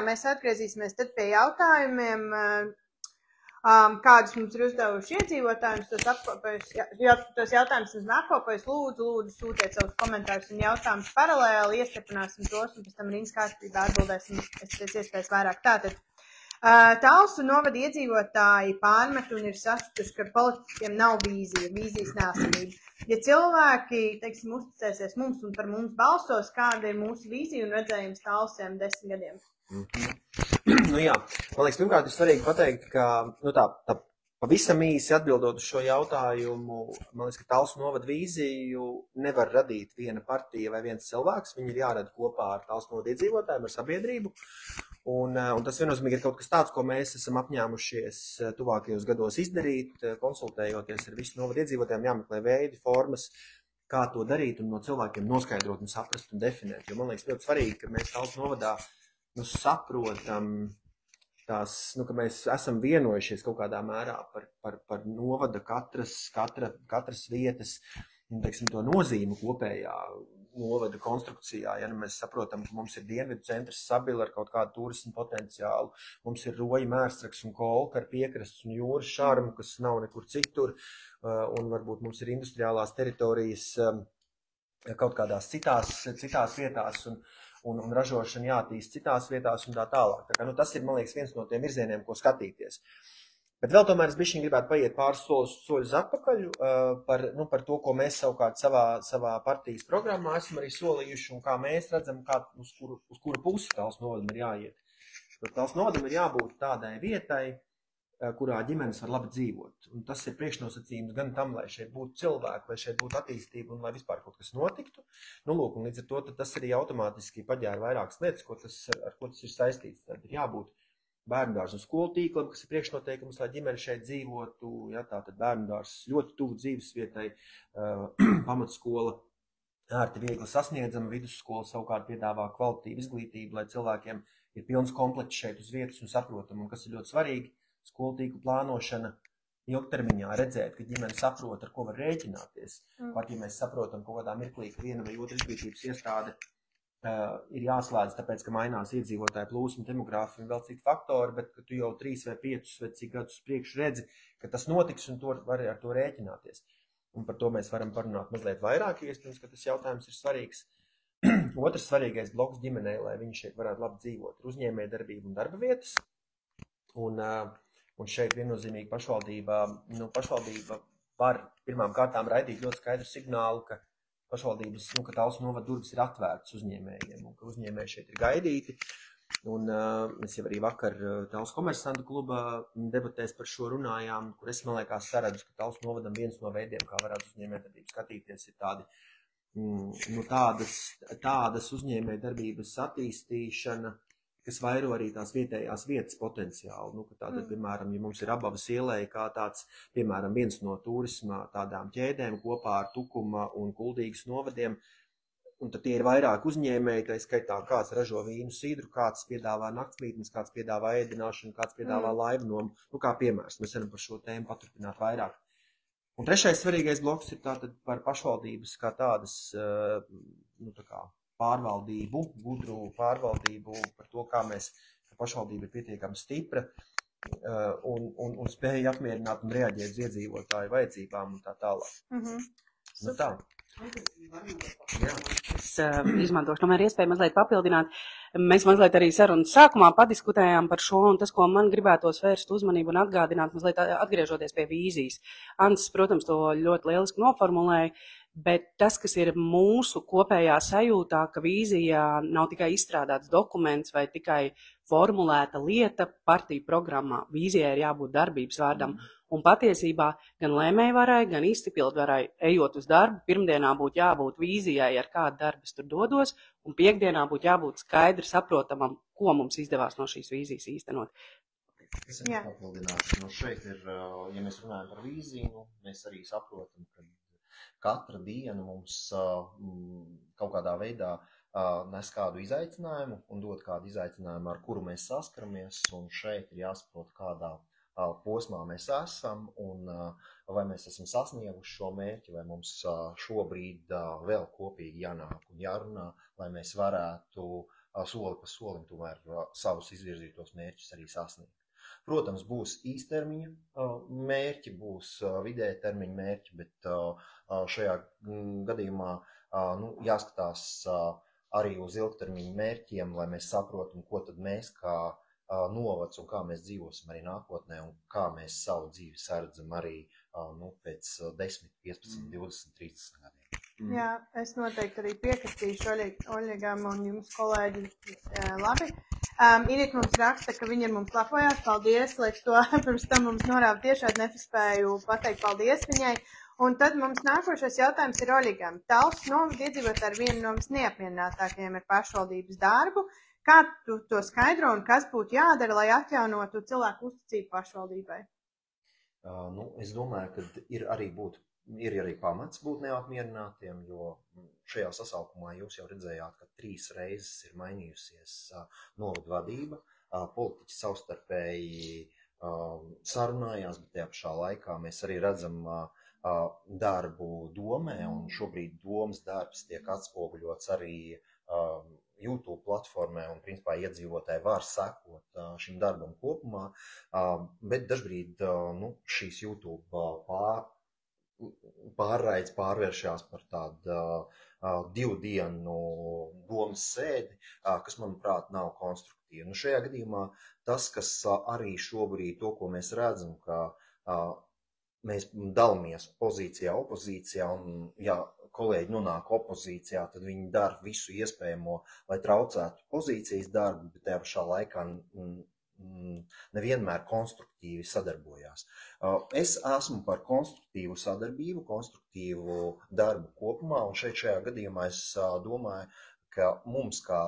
mēs atgriezīsimies tad pie jautājumiem, kādus mums ir uzdevuši iedzīvotājums, tos jautājumus mums apkopējis. Lūdzu, sūtiet savus komentārus un jautājumus paralēli, iestripināsim tos un pēc tam rīnas kārtībā atbildēsim pēc iespējas vairāk. Tātad, Talsu novada iedzīvotāji pārmet un ir sašutuši, ka politiķiem nav vīzijas neesamība. Ja cilvēki, teiksim, uzticēsies mums un par mums balsos, kāda ir mūsu vīzija un redzējums Talsiem 10 gadiem? Nu jā, man liekas, pirmkārt ir svarīgi pateikt, ka tā pavisam īsi atbildot uz šo jautājumu, man liekas, ka Talsu novada vīziju nevar radīt viena partija vai viens cilvēks, viņi ir jārada kopā ar Talsu novada iedzīvotājiem, ar sabiedrību, un tas viennozīmīgi ir kaut kas tāds, ko mēs esam apņēmušies tuvākajos gados izdarīt, konsultējoties ar visu novada iedzīvotājiem, jāmeklē veidi, formas, kā to darīt un no cilvēkiem noskaidrot un saprast un definēt, jo man liekas ļoti svarīgi, ka mēs Talsu novadā saprotam tās, ka mēs esam vienojušies kaut kādā mērā par novada katras vietas, teiksim, to nozīmi kopējā novada konstrukcijā. Ja mēs saprotam, ka mums ir dienvidu centrs Sabila ar kaut kādu turismu potenciālu, mums ir Roja, Mērstraks un Kolka ar piekrastes un jūras šarmu, kas nav nekur citur, un varbūt mums ir industriālās teritorijas kaut kādās citās vietās, un ražošana jātīst citās vietās un tā tālāk. Tā kā, tas ir, man liekas, viens no tiem virzieniem, ko skatīties. Bet vēl tomēr es bišķiņ gribētu paiet pāris soļus atpakaļ par to, ko mēs savukārt savā partijas programmā esam arī solījuši un kā mēs redzam, uz kuru pusi Talsu novadam ir jāiet. Talsu novadam ir jābūt tādai vietai, kurā ģimenes var labi dzīvot. Un tas ir priekšnosacījums gan tam, lai šeit būtu cilvēki, lai šeit būtu attīstība un lai vispār kaut kas notiktu. Un līdz ar to tas arī automātiski paģēra vairākas lietas, ar ko tas ir saistīts. Tad ir jābūt bērnudārzu un skolu tīklam, kas ir priekšnoteikums, lai ģimene šeit dzīvotu. Ja, tātad bērnudārs ļoti tuvu dzīves vietai, pamatskola ērti viegli sasniedzama, vidusskola savukārt piedāvā kvalitatīvu izglītību, lai cilvēkiem ir pilns komplekts šeit uz vietas un saprotam, un kas ir ļoti svarīgi, skolu tīklu plānošana ilgtermiņā redzēt, ka ģimene saprot, ar ko var rēķināties. Pat ja mēs saprotam kaut kādā mirklī, ka viena vai otra izglītības iestāde ir jāslēdz, tāpēc, ka mainās iedzīvotāju plūsma, demogrāfija un vēl citi faktori, bet ka tu jau 3 vai 5 vai cik gadus priekš redzi, ka tas notiks un var ar to rēķināties. Un par to mēs varam parunāt mazliet vairāk, iespējams, ka tas jautājums ir svarīgs. Otrs svarīgais bloks ģimenei, lai viņi šeit varētu labi dzīvot, ir uzņēmējdarbība un darba vietas. Un šeit viennozīmīgi pašvaldība var pirmām kārtām raidīt ļoti skaidru signālu, ka pašvaldības, ka Talsu novada durvis ir atvērtas uzņēmējiem un ka uzņēmēji šeit ir gaidīti. Un mēs jau arī vakar Talsu komersantu kluba debatēs par šo runājām, kur es, man liekas, saredzu, ka Talsu novadam viens no veidiem, kā varētu uzņēmējdarbību skatīties, ir tādas uzņēmējdarbības attīstīšana, kas vairo arī tās vietējās vietas potenciālu. Tātad, piemēram, ja mums ir Abavas ielēja kā tāds, piemēram, viens no turisma tādām ķēdēm kopā ar Tukuma un Kuldīgas novadiem, un tad tie ir vairāk uzņēmēji, tā skaitā kāds ražo vīnu sidru, kāds piedāvā naktsmītnes, kāds piedāvā ēdināšanu, kāds piedāvā laivnomu, kā piemērs. Mēs varam par šo tēmu paturpināt vairāk. Un trešais svarīgais bloks ir tātad par pašvaldības kā tādas, pārvaldību, gudru pārvaldību par to, kā pašvaldība ir pietiekami stipra un spēja apmierināt un reaģēt uz iedzīvotāju vajadzībām un tā tālāk. Tā. Es izmantošu tomēr iespēju mazliet papildināt. Mēs mazliet arī sarunas sākumā padiskutējām par šo, un tas, ko man gribētos vērst uzmanību un atgādināt, mazliet atgriežoties pie vīzijas. Ants, protams, to ļoti lieliski noformulēja, bet tas, kas ir mūsu kopējā sajūtā, ka vīzija nav tikai izstrādāts dokuments vai tikai formulēta lieta partiju programmā. Vīzijai ir jābūt darbības vārdam. Un patiesībā gan lēmējvarai, gan izpildvarai, ejot uz darbu, pirmdienā būtu jābūt vīzijai, ar kādu darbu es tur dodos, un piekdienā būtu jābūt skaidri saprotamam, ko mums izdevās no šīs vīzijas īstenot. Es arī papildināšu. Šeit ir, ja mēs runājam par vīziju, mēs arī saprotam, ka katra diena mums kaut kādā veidā nes kādu izaicinājumu un dod kādu izaicinājumu, ar kuru mēs saskaramies, un šeit ir jāsaprot, kādā posmā mēs esam un vai mēs esam sasnieguši šo mērķi, vai mums šobrīd vēl kopīgi jānāk un jārunā, lai mēs varētu soli pa solim tomēr savus izvirzītos mērķus arī sasniegt. Protams, būs īstermiņa mērķi, būs vidēja termiņa mērķi, bet šajā gadījumā jāskatās arī uz ilgtermiņa mērķiem, lai mēs saprotam, ko tad mēs kā novads un kā mēs dzīvosim arī nākotnē un kā mēs savu dzīvi saredzam arī pēc 10, 15, 20, 30 gadiem. Jā, es noteikti arī piekritīšu Oļegam un jums, kolēģi, labi. Irīt mums raksta, ka viņa ar mums lepojās, paldies, liekas to, pirms tam mums norāva tiešādi nepaspēju pateikt paldies viņai. Un tad mums nākošais jautājums ir Oļegam. Talsu novada iedzīvotāji ar vienu no neapmierinātākajiem ar pašvaldības darbu. Kā tu to skaidro un kas būtu jādara, lai atjaunotu cilvēku uzticību pašvaldībai? Es domāju, ka ir arī pamats būt neapmierinātiem, jo šajā sasaukumā jūs jau redzējāt, ka 3 reizes ir mainījusies novadu vadība. Politiķi savstarpēji sarunājās, bet tajā pašā laikā mēs arī redzam darbu domē, un šobrīd domas darbs tiek atspoguļots arī YouTube platformē, un principā iedzīvotāji var sekot šim darbam kopumā, bet dažbrīd šīs YouTube pārraides pārvēršās par tādu 2 dienu domas sēdi, kas, manuprāt, nav konstruktīvi. Šajā gadījumā tas, kas arī šobrīd to, ko mēs redzam, ka mēs dalāmies pozīcijā, opozīcijā, un ja kolēģi nonāk opozīcijā, tad viņi dara visu iespējamo, lai traucētu pozīcijas darbu, bet tajā pašā laikā nevienmēr konstruktīvi sadarbojās. Es esmu par konstruktīvu sadarbību, konstruktīvu darbu kopumā, un šajā gadījumā es domāju, ka mums kā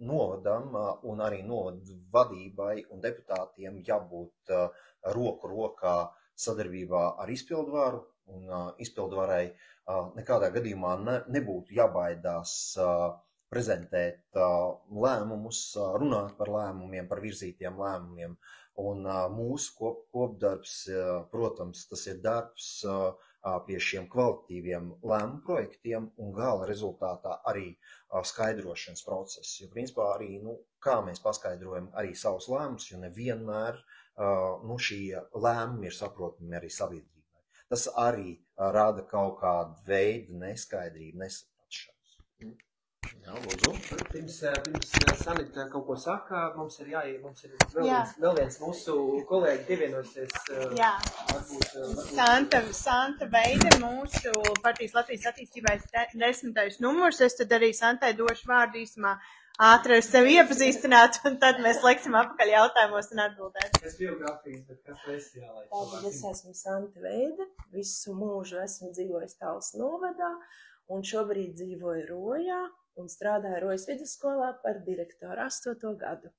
novadam un arī novadu vadībai un deputātiem jābūt roku rokā sadarbībā ar izpildvaru, un izpildvarai nekādā gadījumā nebūtu jābaidās prezentēt lēmumus, runāt par lēmumiem, par virzītiem lēmumiem. Un mūsu kopdarbs, protams, tas ir darbs pie šiem kvalitatīviem lēmumu projektiem un gala rezultātā arī skaidrošanas process. Jo, principā, arī, kā mēs paskaidrojam arī savus lēmumus, jo nevienmēr šie lēmumi ir saprotami arī sabiedrībai. Tas arī rada kaut kādu veidu neskaidrību, nesapratšanas. Jā, lūdzu. Pirms Sanita kaut ko saka, mums ir vēl viens mūsu kolēģi pievienosies. Jā, Santa Veide, mūsu partijas Latvijas attīstībai 10. numurs. Es tad arī Santai došu vārdu īsumā ātri ar sevi iepazīstināt, un tad mēs leksim apakaļ jautājumos un atbildēsim. Es biogrāfijas, bet kas esi jālaiž? Tātad es esmu Santa Veide, visu mūžu esmu dzīvojis Talsu novadā, un šobrīd dzīvoju Rojā un strādāju Rojas vidusskolā par direktoru 8. gadu.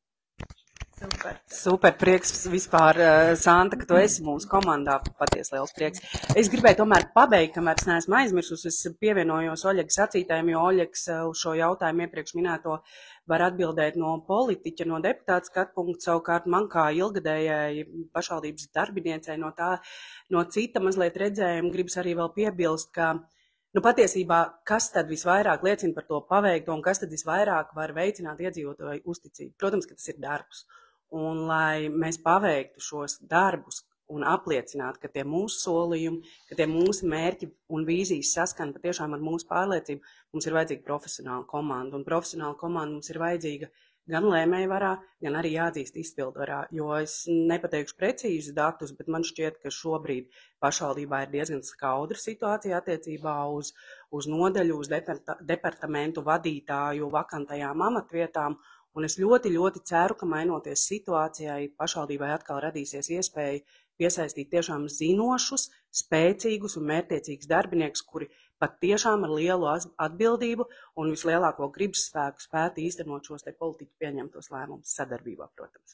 Super prieks vispār, Santa, ka tu esi mūsu komandā. Patiesi liels prieks. Es gribēju tomēr pabeigt, kamēr es neesmu aizmirsus. Es pievienojos Oļega sacītājiem, jo Oļegs uz šo jautājumu iepriekš minēto var atbildēt no politiķa, no deputāta skatpunkta. Savukārt man kā ilgadējai pašvaldības darbiniecei no cita mazliet redzējuma gribas arī vēl piebilst, ka patiesībā, kas tad visvairāk liecina par to paveikto un kas tad visvairāk var veicināt iedzīvotāju uzticību? Protams, ka tas ir darbs. Un lai mēs paveiktu šos darbus un apliecinātu, ka tie mūsu solījumi, ka tie mūsu mērķi un vīzijas saskana patiešām ar mūsu pārliecību, mums ir vajadzīga profesionāla komanda. Un profesionāla komanda mums ir vajadzīga gan lēmējvarā, gan arī jāatzīst izpildvarā, jo es nepateikšu precīzus datus, bet man šķiet, ka šobrīd pašvaldībā ir diezgan skaudra situācija attiecībā uz nodaļu, uz departamentu vadītāju vakantajām amatvietām, un es ļoti, ļoti ceru, ka mainoties situācijai, pašvaldībai atkal radīsies iespēja piesaistīt tiešām zinošus, spēcīgus un mērķtiecīgus darbiniekus, kuri pat tiešām ar lielu atbildību un vislielāko gribas spēku spētu īstenot šos te politiķu pieņemtos lēmumus sadarbībā, protams.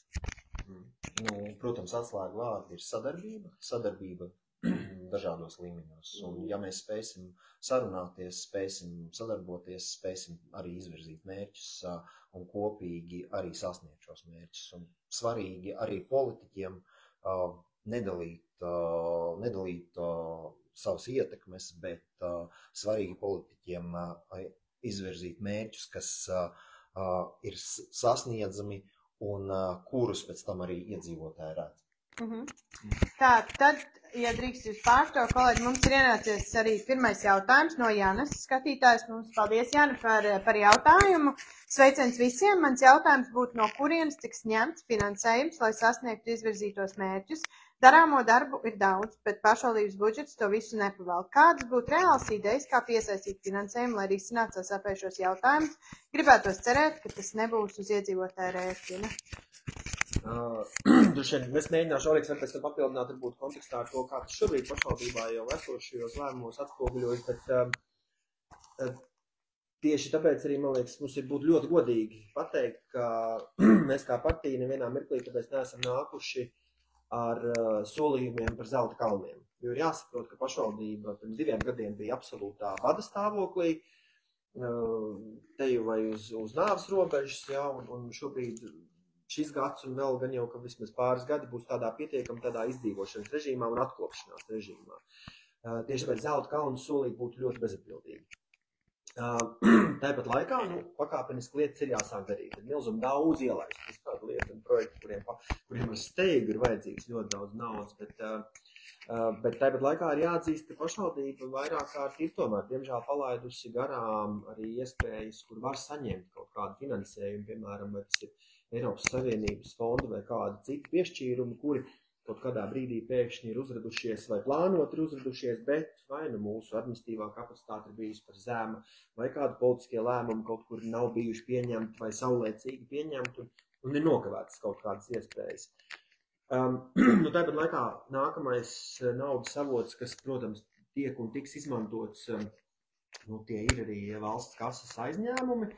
Protams, atslēga vārdi ir sadarbība dažādos līmeņos. Un ja mēs spēsim sarunāties, spēsim sadarboties, spēsim arī izvirzīt mērķus un kopīgi arī sasniegt šos mērķus. Un svarīgi arī politiķiem nedalīt savas ietekmes, bet svarīgi politiķiem izvirzīt mērķus, kas ir sasniedzami un kurus pēc tam arī iedzīvotāji redz. Tā, tad, ja drīkst jūs pārstāv, kolēģi, mums ir ienācies arī pirmais jautājums no Jānas skatītājs. Mums paldies, Jāna, par jautājumu. Sveiciens visiem. Mans jautājums būtu, no kurienes tiks ņemts finansējums, lai sasniegtu izvirzītos mērķus. Darāmo darbu ir daudz, bet pašvaldības budžets to visu nepavalk. Kādas būtu reāls idejas, kā piesaistīt finansējumu, lai risinātu sasāpējušos jautājumus? Gribētos cerēt, ka tas nebūs uz iedzīvotāju rēķina. Mēs mēģināšu Oriks pēc tam papildināt, varbūt kontekstā ar to, kā tas šobrīd pašvaldībā jau esošajos lēmumos atspoguļojas, bet tieši tāpēc arī, man liekas, mums ir būt ļoti godīgi pateikt, ka mēs kā partija nevienā mirklī, tāpēc neesam nākuši ar solījumiem par zelta kalniem. Jo ir jāsaprot, ka pašvaldība pirms 2 gadiem bija absolūtā bada stāvoklī, te jau vai uz nāves robežas, jā, un šobrīd šis gads un vēl gan jau, ka vismaz pāris gadi būs tādā pietiekami tādā izdzīvošanas režīmā un atkopšanās režīmā. Tieši tāpēc zelta kalnu solīt būtu ļoti bezatbildīgi. Tāpat laikā, pakāpeniski lietas ir jāsāk darīt. Ir milzumi daudz ielaist. Tas kādu lietu un projektu, kuriem ar steigu ir vajadzīgs ļoti daudz naudas, bet tāpat laikā ir jāatzīst, ka pašvaldība vairāk kārt ir tomēr, diemžēl, palaidusi garām arī iespējas, kur var saņemt kaut kādu finansējumu, piemēram, vai tas ir Eiropas Savienības fonda vai kāda cita piešķīruma, kuri kaut kādā brīdī pēkšņi ir uzradušies vai plānot ir uzradušies, bet vai nu mūsu administratīvā kapacitāte ir bijusi par zema, vai kādi politiskie lēmumi kaut kur nav bijuši pieņemti vai saulēcīgi pieņemti un ir nokavētas kaut kādas iespējas. Tāpat laikā nākamais naudas avots, kas, protams, tiek un tiks izmantots, tie ir arī valsts kasas aizņēmumi,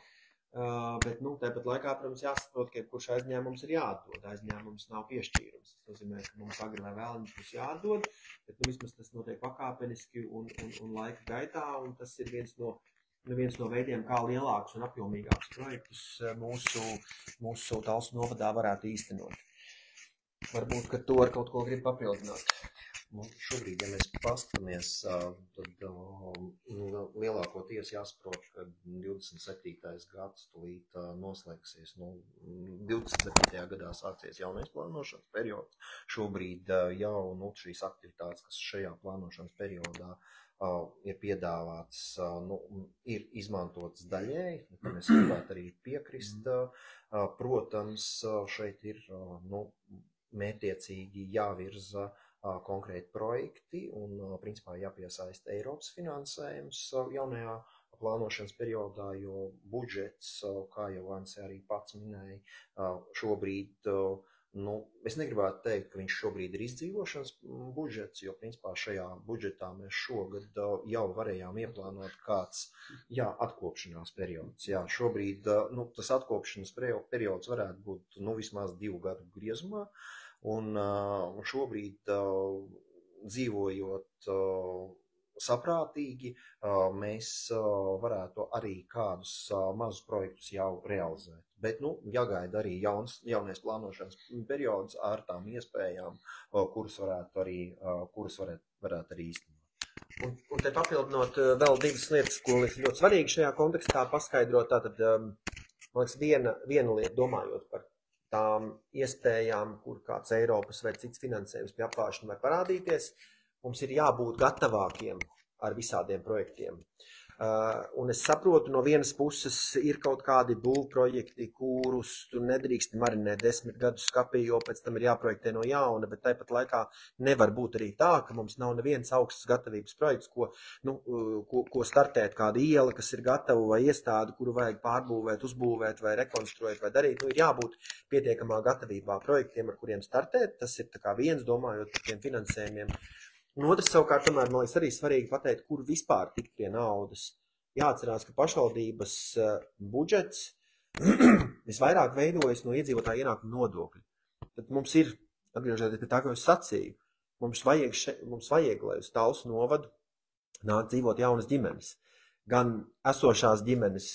bet tāpat laikā, protams, jāsaprot, ka jebkurš aizņēmums ir jāatdod. Aizņēmums nav piešķīrums. Tas nozīmē, ka mums agri vai vēlams būs jāatdod, bet vismaz tas notiek pakāpeniski un laika gaitā, un tas ir viens no veidiem, kā lielākus un apjomīgākus projektus mūsu Talsu novadā varētu īstenot. Varbūt, ka to ar kaut ko grib papildināt. Šobrīd, ja mēs paskatāmies, tad lielākoties jāsaprot, ka 27. gads tulīt noslēgsies. 27. gadā sāksies jaunais plānošanas periods. Šobrīd jau šīs aktivitātes, kas šajā plānošanas periodā ir piedāvāts, ir izmantotas daļēji, ka mēs gribētu arī piekrist. Protams, šeit ir mērķtiecīgi jāvirza konkrēti projekti un, principā, jāpiesaista Eiropas finansējums jaunajā plānošanas periodā, jo budžets, kā jau Vance arī pats minēja, šobrīd, es negribētu teikt, ka viņš šobrīd ir izdzīvošanas budžets, jo, principā, šajā budžetā mēs šogad jau varējām ieplānot kāds, atkopšanās periods. Jā, šobrīd, tas atkopšanas periods varētu būt, vismaz 2 gadu griezumā. Un šobrīd, dzīvojot saprātīgi, mēs varētu arī kādus mazus projektus jau realizēt. Bet, jāgaida arī jaunais plānošanas periods ar tām iespējām, kuras varētu arī īstenot. Un te papildinot vēl 2 lietas, ko liekas ļoti svarīgi šajā kontekstā paskaidrot, tātad, man liekas, viena lieta domājot par tām iespējām, kur kāds Eiropas vai cits finansējums pie apvāršana var parādīties, mums ir jābūt gatavākiem ar visādiem projektiem. Un es saprotu, no vienas puses ir kaut kādi būvprojekti, kurus tu nedrīkst marinēt 10 gadus skapī, jo pēc tam ir jāprojektē no jauna, bet tāpat laikā nevar būt arī tā, ka mums nav neviens augsts gatavības projekts, ko startēt kāda iela, kas ir gatava vai iestāde, kuru vajag pārbūvēt, uzbūvēt vai rekonstruēt vai darīt. Ir jābūt pietiekamā gatavībā projektiem, ar kuriem startēt. Tas ir tā kā viens, domājot par tiem finansējumiem. Un otrs savukārt, tomēr, man liekas, arī svarīgi pateikt, kur vispār tikt pie naudas. Jāatcerās, ka pašvaldības budžets visvairāk veidojas no iedzīvotāju ienākumu nodokļu. Tad mums ir, atgriežoties pie tā, ko es sacīju, mums vajag, lai uz Talsu novadu nāk dzīvot jaunas ģimenes. Gan esošās ģimenes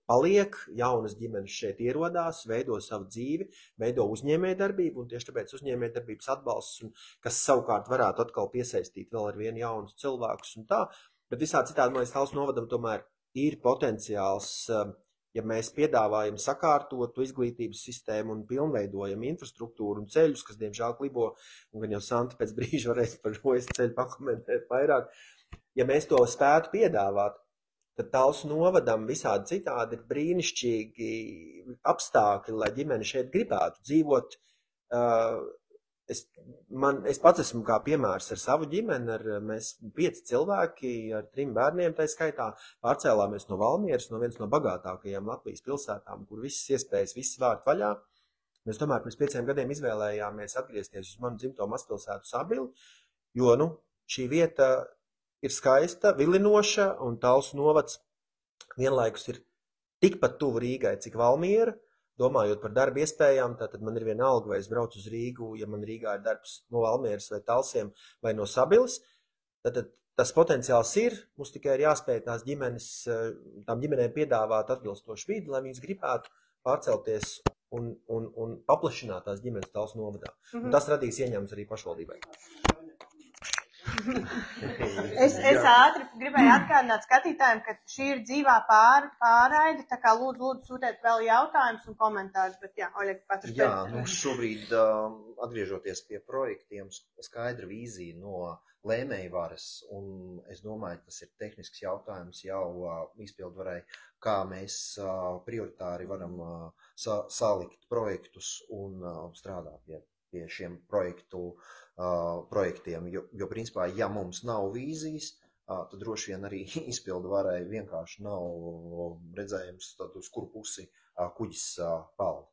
paliek, jaunas ģimenes šeit ierodās, veido savu dzīvi, veido uzņēmējdarbību, un tieši tāpēc uzņēmējdarbības atbalsts, kas savukārt varētu atkal piesaistīt vēl ar vienu jaunus cilvēkus un tā. Bet visā citādi, man liekas, Talsu novadam tomēr ir potenciāls ja mēs piedāvājam sakārtotu izglītības sistēmu un pilnveidojam infrastruktūru un ceļus, kas diemžēl klibo, un gan jau Santa pēc brīža varēs par šo ceļu pakomentēt vairāk, ja mēs to spētu piedāvāt, tad Talsu novadam visādi citādi ir brīnišķīgi apstākļi, lai ģimene šeit gribētu dzīvot. Es pats esmu kā piemērs ar savu ģimeni, mēs 5 cilvēki ar 3 bērniem, tā skaitā, pārcēlāmies no Valmieras, no vienas no bagātākajām Latvijas pilsētām, kur visas iespējas, visi vārti vaļā. Mēs tomēr pirms 5 gadiem izvēlējāmies atgriezties uz manu dzimto mazpilsētu Sabili, jo, šī vieta ir skaista, vilinoša, un Talsu novads vienlaikus ir tikpat tuvu Rīgai, cik Valmiera. Domājot par darba iespējām, tātad man ir vienalga, vai es braucu uz Rīgu, ja man Rīgā ir darbs no Valmieras vai Talsiem vai no Sabiles. Tātad tas potenciāls ir, mums tikai ir jāspēj tām ģimenēm piedāvāt atbilstošu vidi, lai viņas gribētu pārcelties un paplašināt tās ģimenes Talsu novadā. Un tas radīs ieņēmumus arī pašvaldībai. Es ātri gribēju atgādināt skatītājiem, ka šī ir dzīvā pārraide, tā kā lūdzu sūtiet vēl jautājumus un komentārus, bet jā, Oļega patrs. Jā, šobrīd atgriežoties pie projektiem, skaidra vīzija no lēmējvaras, un es domāju, tas ir tehnisks jautājums jau izpildvarēji, kā mēs prioritāri varam salikt projektus un strādāt pie šiem projektiem, jo principā, ja mums nav vīzijas, tad droši vien arī izpildu varai vienkārši nav redzējums, tad uz kuru pusi kuģis palda.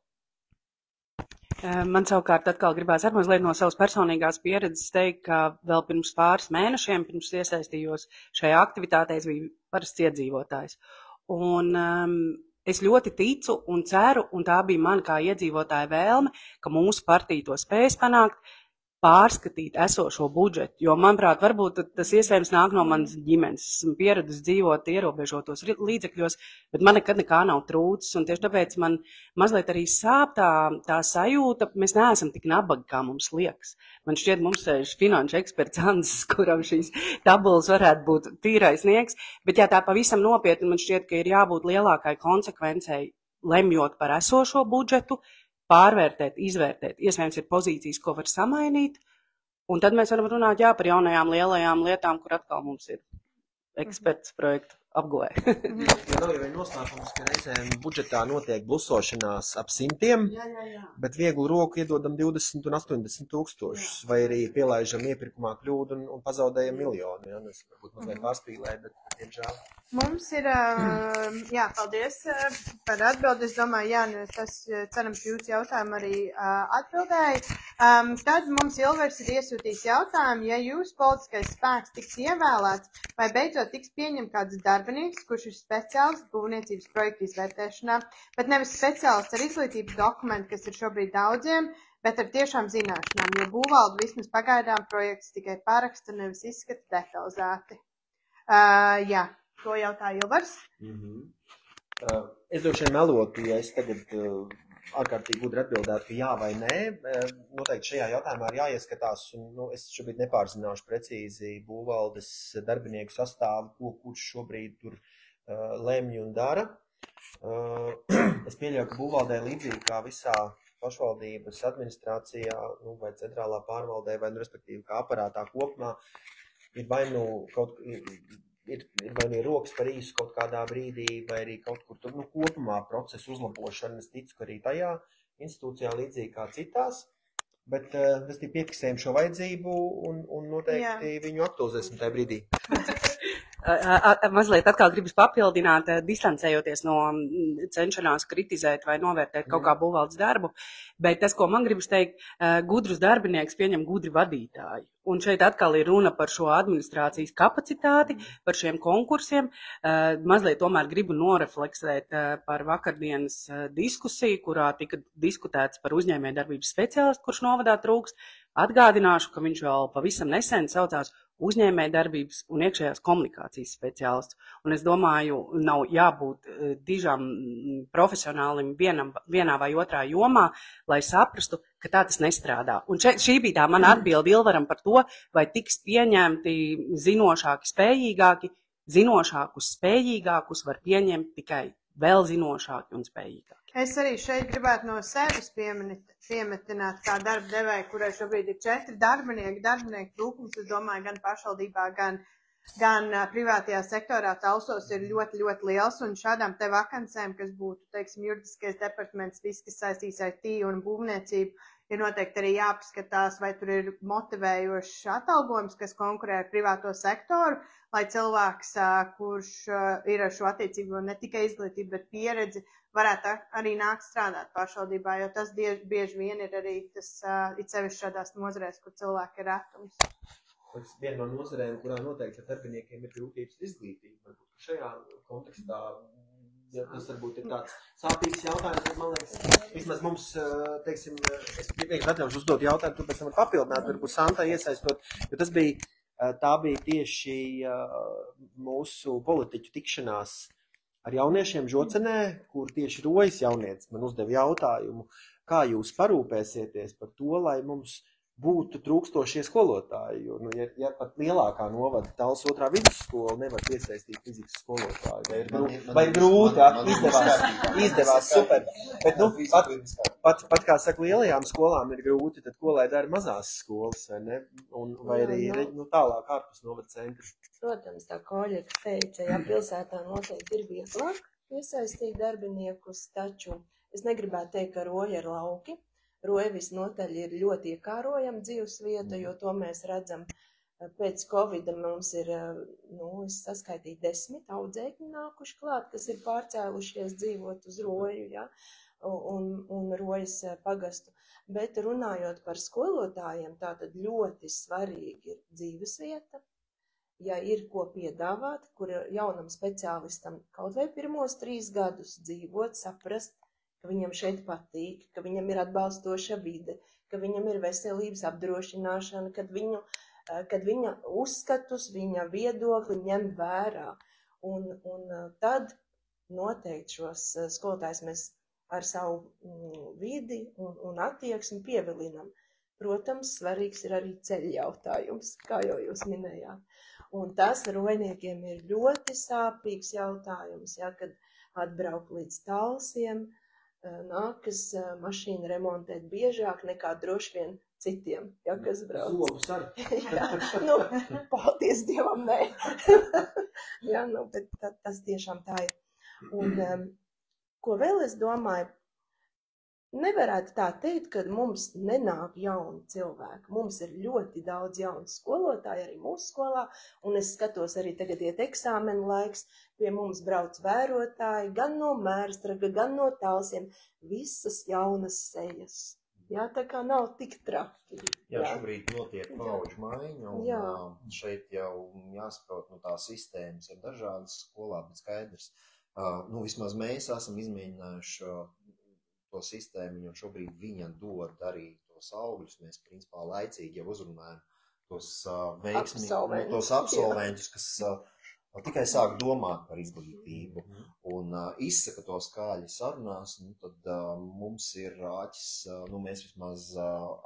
Man savukārt atkal gribās ar mazliet no savas personīgās pieredzes teikt, ka vēl pirms pāris mēnešiem, pirms iesaistījos šajā aktivitātē, es biju parasts iedzīvotājs. Un es ļoti ticu un ceru, un tā bija man kā iedzīvotāja vēlme, ka mūsu partija to spēs panākt, pārskatīt esošo budžetu, jo, manuprāt, varbūt tas iespējams nāk no manas ģimenes. Esmu pieradusi dzīvot ierobežotos līdzekļos, bet man nekad nekā nav trūcis, un tieši tāpēc man mazliet arī sāp tā sajūta, mēs neesam tik nabagi, kā mums liekas. Man šķiet, mums sēž finanšu eksperts Ansis, kuram šīs tabulas varētu būt tīrais nieks, bet jā, tā pavisam nopietni man šķiet, ka ir jābūt lielākai konsekvencei, lemjot par esošo budžetu, pārvērtēt, izvērtēt. Iespējams, ir pozīcijas, ko var samainīt, un tad mēs varam runāt par jaunajām lielajām lietām, kur atkal mums ir eksperts projektu apguvē. Ja nav jau noslēpums, ka reizēm budžetā notiek blusošanās ap 100, bet vieglu roku iedodam 20 un 80 tūkstošus, vai arī pielaižam iepirkumā kļūdu un pazaudējam miljonu. Ja? Es varbūt mazliet pārspīlēju, bet diemžēl. Mums ir, paldies par atbildi. Es domāju, tas cerams jūsu jautājumu arī atbildēja. Tad mums Ilvers ir iesūtījis jautājumu, ja jūsu politiskais spēks tiks ievēlēts, vai beidzot tiks pieņemt kāds darbinieks, kurš ir speciālists būvniecības projektu izvērtēšanā, bet nevis speciālists ar izglītības dokumentu, kas ir šobrīd daudziem, bet ar tiešām zināšanām, jo būvvalde vismaz pagaidām projekts tikai paraksta, nevis izskata detalizēti. To jautā Ilvars. Es droši vien melotu, ja es tagad ārkārtīgi gudri atbildētu, ka jā vai nē. Noteikti šajā jautājumā ir jāieskatās, un es šobrīd nepārzināšu precīzi būvvaldes darbinieku sastāvu, kurš šobrīd tur lemj un dara. Es pieļauju, ka būvvaldē līdzīgi kā visā pašvaldības administrācijā, vai centrālā pārvaldē, vai respektīvi kā aparātā kopumā, ir vai ir rokas par īsu kaut kādā brīdī, vai arī kaut kur tur kopumā procesu uzlabošana. Es ticu, ka arī tajā institūcijā līdzīgi kā citās, bet mēs piefiksējam šo vajadzību un noteikti viņu aktualizēsim tajā brīdī. Mazliet atkal gribas papildināt, distancējoties no cenšanās kritizēt vai novērtēt kaut kā būvvaldes darbu, bet tas, ko man gribas teikt, gudrus darbinieks pieņem gudri vadītāji. Un šeit atkal ir runa par šo administrācijas kapacitāti, par šiem konkursiem. Mazliet tomēr gribu norefleksēt par vakardienas diskusiju, kurā tika diskutēts par uzņēmējdarbības speciālistu, kurš novadā trūkst. Atgādināšu, ka viņš vēl pavisam nesen saucās uzņēmējdarbības un iekšējās komunikācijas speciālists. Un es domāju, nav jābūt dižam profesionālim vienā vai otrā jomā, lai saprastu, ka tā tas nestrādā. Un šī bija tā mana atbilde Ilvaram par to, vai tiks pieņemti zinošāki, spējīgāki. Zinošākus, spējīgākus var pieņemt tikai vēl zinošāki un spējīgāki. Es arī šeit gribētu no sevis piemetināt kā darba devēja, kurai šobrīd ir 4 darbinieku trūkums, es domāju, gan pašvaldībā, gan privātajā sektorā Talsos ir ļoti, ļoti liels, un šādām te vakancēm, kas būtu, teiksim, juridiskais departaments, viss, kas saistīs ar IT un būvniecību, ir noteikti arī jāpaskatās, vai tur ir motivējošs atalgojums, kas konkurē ar privāto sektoru, lai cilvēks, kurš ir ar šo attiecīgo ne tikai izglītību, bet pieredzi, varētu arī nākt strādāt pašvaldībā, jo tas bieži vien ir arī tas, it sevišķi šādās nozarēs, kur cilvēki ir retums. Tas viena no nozarēm, kurā noteikti ar darbiniekiem ir grūtības izglītība. Varbūt šajā kontekstā, ja tas varbūt ir tāds sāpīgs jautājums, tad man liekas, vismaz mums, teiksim, es vienkārši atļaušu uzdot jautājumu, tu pēc tam var papildināt, varbūt Santa iesaistot, jo tā bija tieši mūsu politiķu tikšanās ar jauniešiem Žocenē, kur tieši Rojas jaunietis man uzdeva jautājumu, kā jūs parūpēsieties par to, lai mums būtu trūkstošie skolotāji, jo, ja pat lielākā novada Tallas 2. vidusskola nevar piesaistīt fizikas skolotāju, vai ir grūti, izdevās super, bet, pat kā saka, lielajām skolām ir grūti, tad ko lai dara mazās skolas, vai ne, vai arī tālāk ārpus novada centra. Protams, tā kā Oļega teica, ja pilsētā noteikti ir vieglāk iesaistīt darbiniekus, taču es negribētu teikt, ka Roja ir lauki. Roja visnotaļ ir ļoti iekārojama dzīvesvieta, jo to mēs redzam pēc Covida mums ir, es saskaitīju 10 audzēkņi nākuši klāt, kas ir pārcēlušies dzīvot uz Roju, ja, un Rojas pagastu. Bet runājot par skolotājiem, tātad ļoti svarīgi ir dzīvesvieta, ja ir ko piedāvāt, kur jaunam speciālistam kaut vai pirmos 3 gadus dzīvot, saprast, ka viņam šeit patīk, ka viņam ir atbalstoša vide, ka viņam ir veselības apdrošināšana, kad viņa uzskatus, viņa viedokli ņem vērā. Un tad noteikti šos skolotājus mēs ar savu vidi un attieksmi pievilinam. Protams, svarīgs ir arī ceļu jautājums, kā jau jūs minējāt. Un tas rojniekiem ir ļoti sāpīgs jautājums, ja, kad atbraukt līdz Talsiem, nākas mašīnu remontēt biežāk nekā droši vien citiem, ja, kas brauc. Zobus arī. Paldies Dievam, nē. Ja, bet tas tiešām tā ir. Un ko vēl es domāju, nevarētu tā teikt, ka mums nenāk jauni cilvēki. Mums ir ļoti daudz jaunu skolotāju arī mūsu skolā, un es skatos arī tagad iet eksāmenu laiks, pie mums brauc vērotāji, gan no Mērstraga, gan no Talsiem, visas jaunas sejas. Jā, tā kā nav tik traki. Jā, šobrīd notiek paudžu maiņa, un šeit jau jāsaprot, tās sistēmas ir dažādas skolā, bet skaidrs. Vismaz mēs esam izmēģinājuši to sistēmu, jo šobrīd viņa dod arī tos augļus. Mēs, principā, laicīgi jau uzrunājam tos absolventus, kas tikai sāk domāt par izglītību un izsaka to skaļi sarunās, tad mums ir āķis, mēs vismaz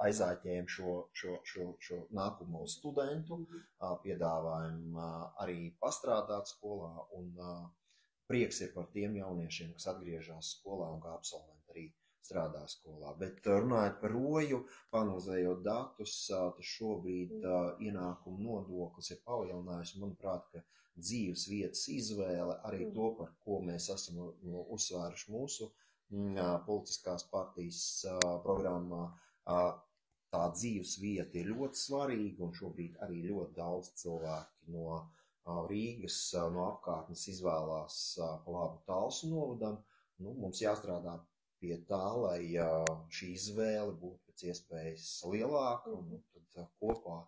aizāķējam šo nākamo studentu, piedāvājam arī pastrādāt skolā, un prieks ir par tiem jauniešiem, kas atgriežās skolā un kā absolventi arī strādā skolā. Bet runājot par Roju, panalizējot datus, tas šobrīd ienākumu nodoklis ir palielinājis, un manuprāt, ka dzīves vietas izvēle, arī to, par ko mēs esam uzsvēruši mūsu politiskās partijas programmā, tā dzīves vieta ir ļoti svarīga, un šobrīd arī ļoti daudz cilvēki no Rīgas, no apkārtnes izvēlās pa labu Talsu novadam. Mums jāstrādā pie tā, lai šī izvēle būtu pēc iespējas lielāka, un tad kopā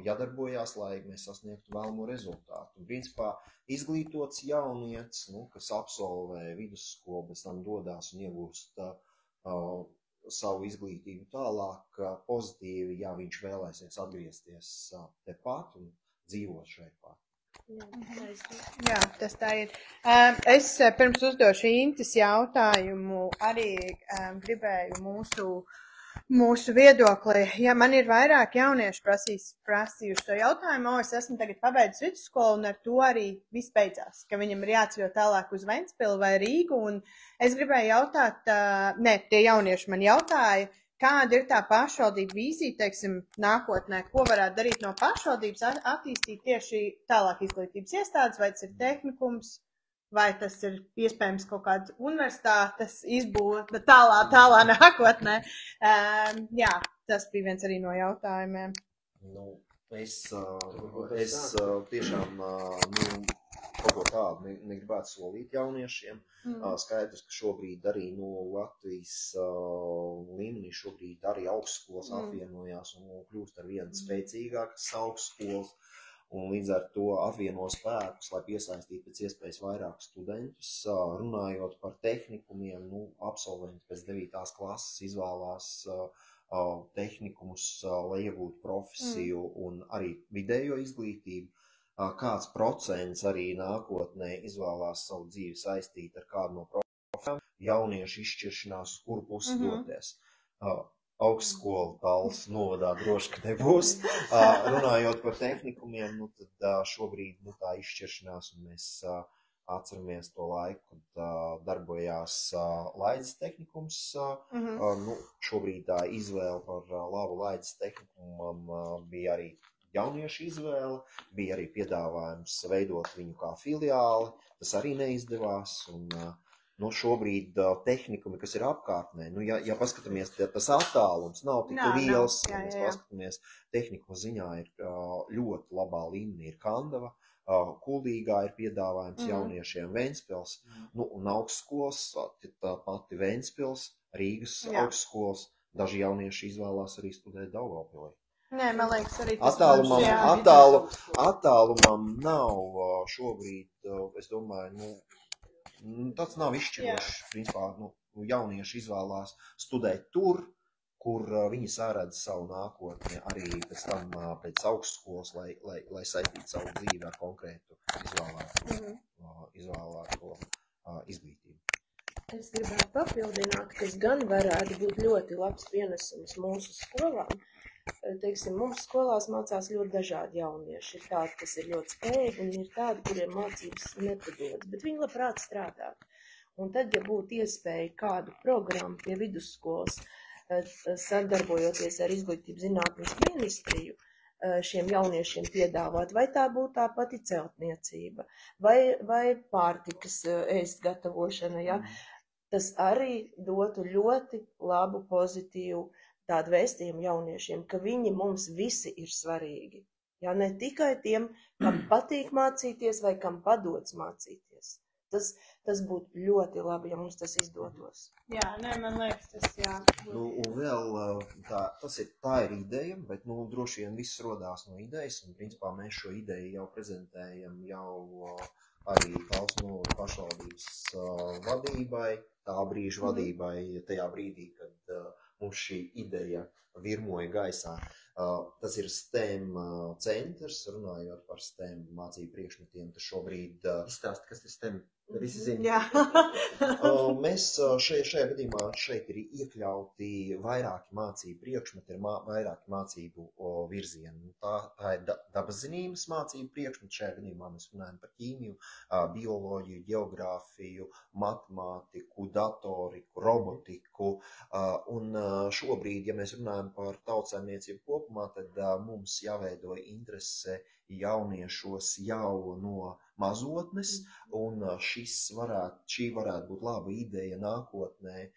jādarbojās, lai mēs sasniegtu vēlamo rezultātu. Un, principā, izglītots jaunietis, kas absolvē vidusskolu, bez tam dodās un iegūst savu izglītību tālāk, pozitīvi, ja viņš vēlēsies atgriezties tepat un dzīvot šeit pat. Jā, tas tā ir. Es pirms uzdošu Intis jautājumu arī gribēju mūsu mūsu viedokli. Ja man ir vairāk jaunieši prasījuši to jautājumu, es esmu tagad pabeidzis vidusskolu, un ar to arī viss beidzās, ka viņam ir jāceļo tālāk uz Ventspili vai Rīgu, un es gribēju jautāt, tie jaunieši man jautāja, kāda ir tā pašvaldība vīzija, teiksim, nākotnē, ko varētu darīt no pašvaldības, attīstīt tieši tālāk izglītības iestādes, vai tas ir tehnikums, vai tas ir iespējams kaut kāda universitātes izbūve tālā nākotnē. Jā, tas bija viens arī no jautājumiem. Nu, es tiešām kaut ko tādu negribētu solīt jauniešiem. Skaidrs, ka šobrīd arī no Latvijas līmenī šobrīd arī augstskolas apvienojās un kļūst ar vien spēcīgākas augstskolas. Un līdz ar to apvieno spēkus, lai piesaistītu pēc iespējas vairāk studentus. Runājot par tehnikumiem, absolventi pēc 9. klases izvēlās tehnikumus, lai iegūtu profesiju un arī vidējo izglītību. Kāds procents arī nākotnē izvēlās savu dzīvi saistīt ar kādu no profesijām, jauniešu izšķiršanās, uz kuru pusi doties. Augstskola Tallas novadā droši, ka nebūs. Runājot par tehnikumiem, tad šobrīd tā izšķiršanās, un mēs atceramies to laiku, kad darbojās Laidzes tehnikums. Šobrīd tā izvēle par labu Laidzes tehnikumam bija arī jauniešu izvēle, bija arī piedāvājums veidot viņu kā filiāli, tas arī neizdevās, un šobrīd tehnikumi, kas ir apkārtnē, ja paskatāmies, tas attālums nav tik liels, ja mēs paskatāmies, tehnikuma ziņā ir ļoti labā līmenī, ir Kandava, Kuldīgā ir piedāvājums jauniešiem Ventspils, un augstskolas, tā pati Ventspils, Rīgas augstskolas, daži jaunieši izvēlās arī studēt Daugavpilī. Nē, man liekas, arī tas attālumam nav šobrīd, es domāju, tas nav izšķirošs, principā, jaunieši izvēlās studēt tur, kur viņi sāredz savu nākotni, arī pēc tam pēc augstskolas, lai saistītu savu dzīvi ar konkrētu izvēlēto izglītību. Es gribētu papildināt, kas gan varētu būt ļoti labs pienesums mūsu skolām. Teiksim, mums skolās mācās ļoti dažādi jaunieši. Ir tādi, kas ir ļoti spējīgi, un ir tādi, kuriem mācības nepadodas, bet viņi labprāt strādāt. Un tad, ja būtu iespēja kādu programmu pie vidusskolas, sadarbojoties ar Izglītības zinātnes ministriju, šiem jauniešiem piedāvāt, vai tā būtu tā pati celtniecība, vai pārtikas ēst gatavošana, ja? Tas arī dotu ļoti labu, pozitīvu tādu vēstījumu jauniešiem, ka viņi mums visi ir svarīgi. Ja, ne tikai tiem, kam patīk mācīties vai kam padodas mācīties. Tas būtu ļoti labi, ja mums tas izdotos. Jā, man liekas, tas jā. Un vēl tā ir ideja, bet droši vien viss rodās no idejas, un principā mēs šo ideju jau prezentējam jau arī Tallas novada pašvaldības vadībai, tā brīža vadībai, tajā brīdī, kad mums šī ideja virmoja gaisā. Tas ir STEM centrs, runājot par STEM mācību priekšmetiem, tas šobrīd... Izstāst, kas ir STEM? Visi zina. Jā. Mēs šajā gadījumā šeit ir iekļauti vairāki mācību priekšmeti, ir vairāki mācību virzieni. Tā ir dabas zinības mācību priekšmeti, šajā gadījumā mēs runājam par ķīmiju, bioloģiju, geogrāfiju, matemātiku, datoriku, robotiku. Un šobrīd, ja mēs runājam par tautsaimniecību kopumā, tad mums jāveido interese jauniešos jau no mazotnes, un šī varētu būt laba ideja nākotnē,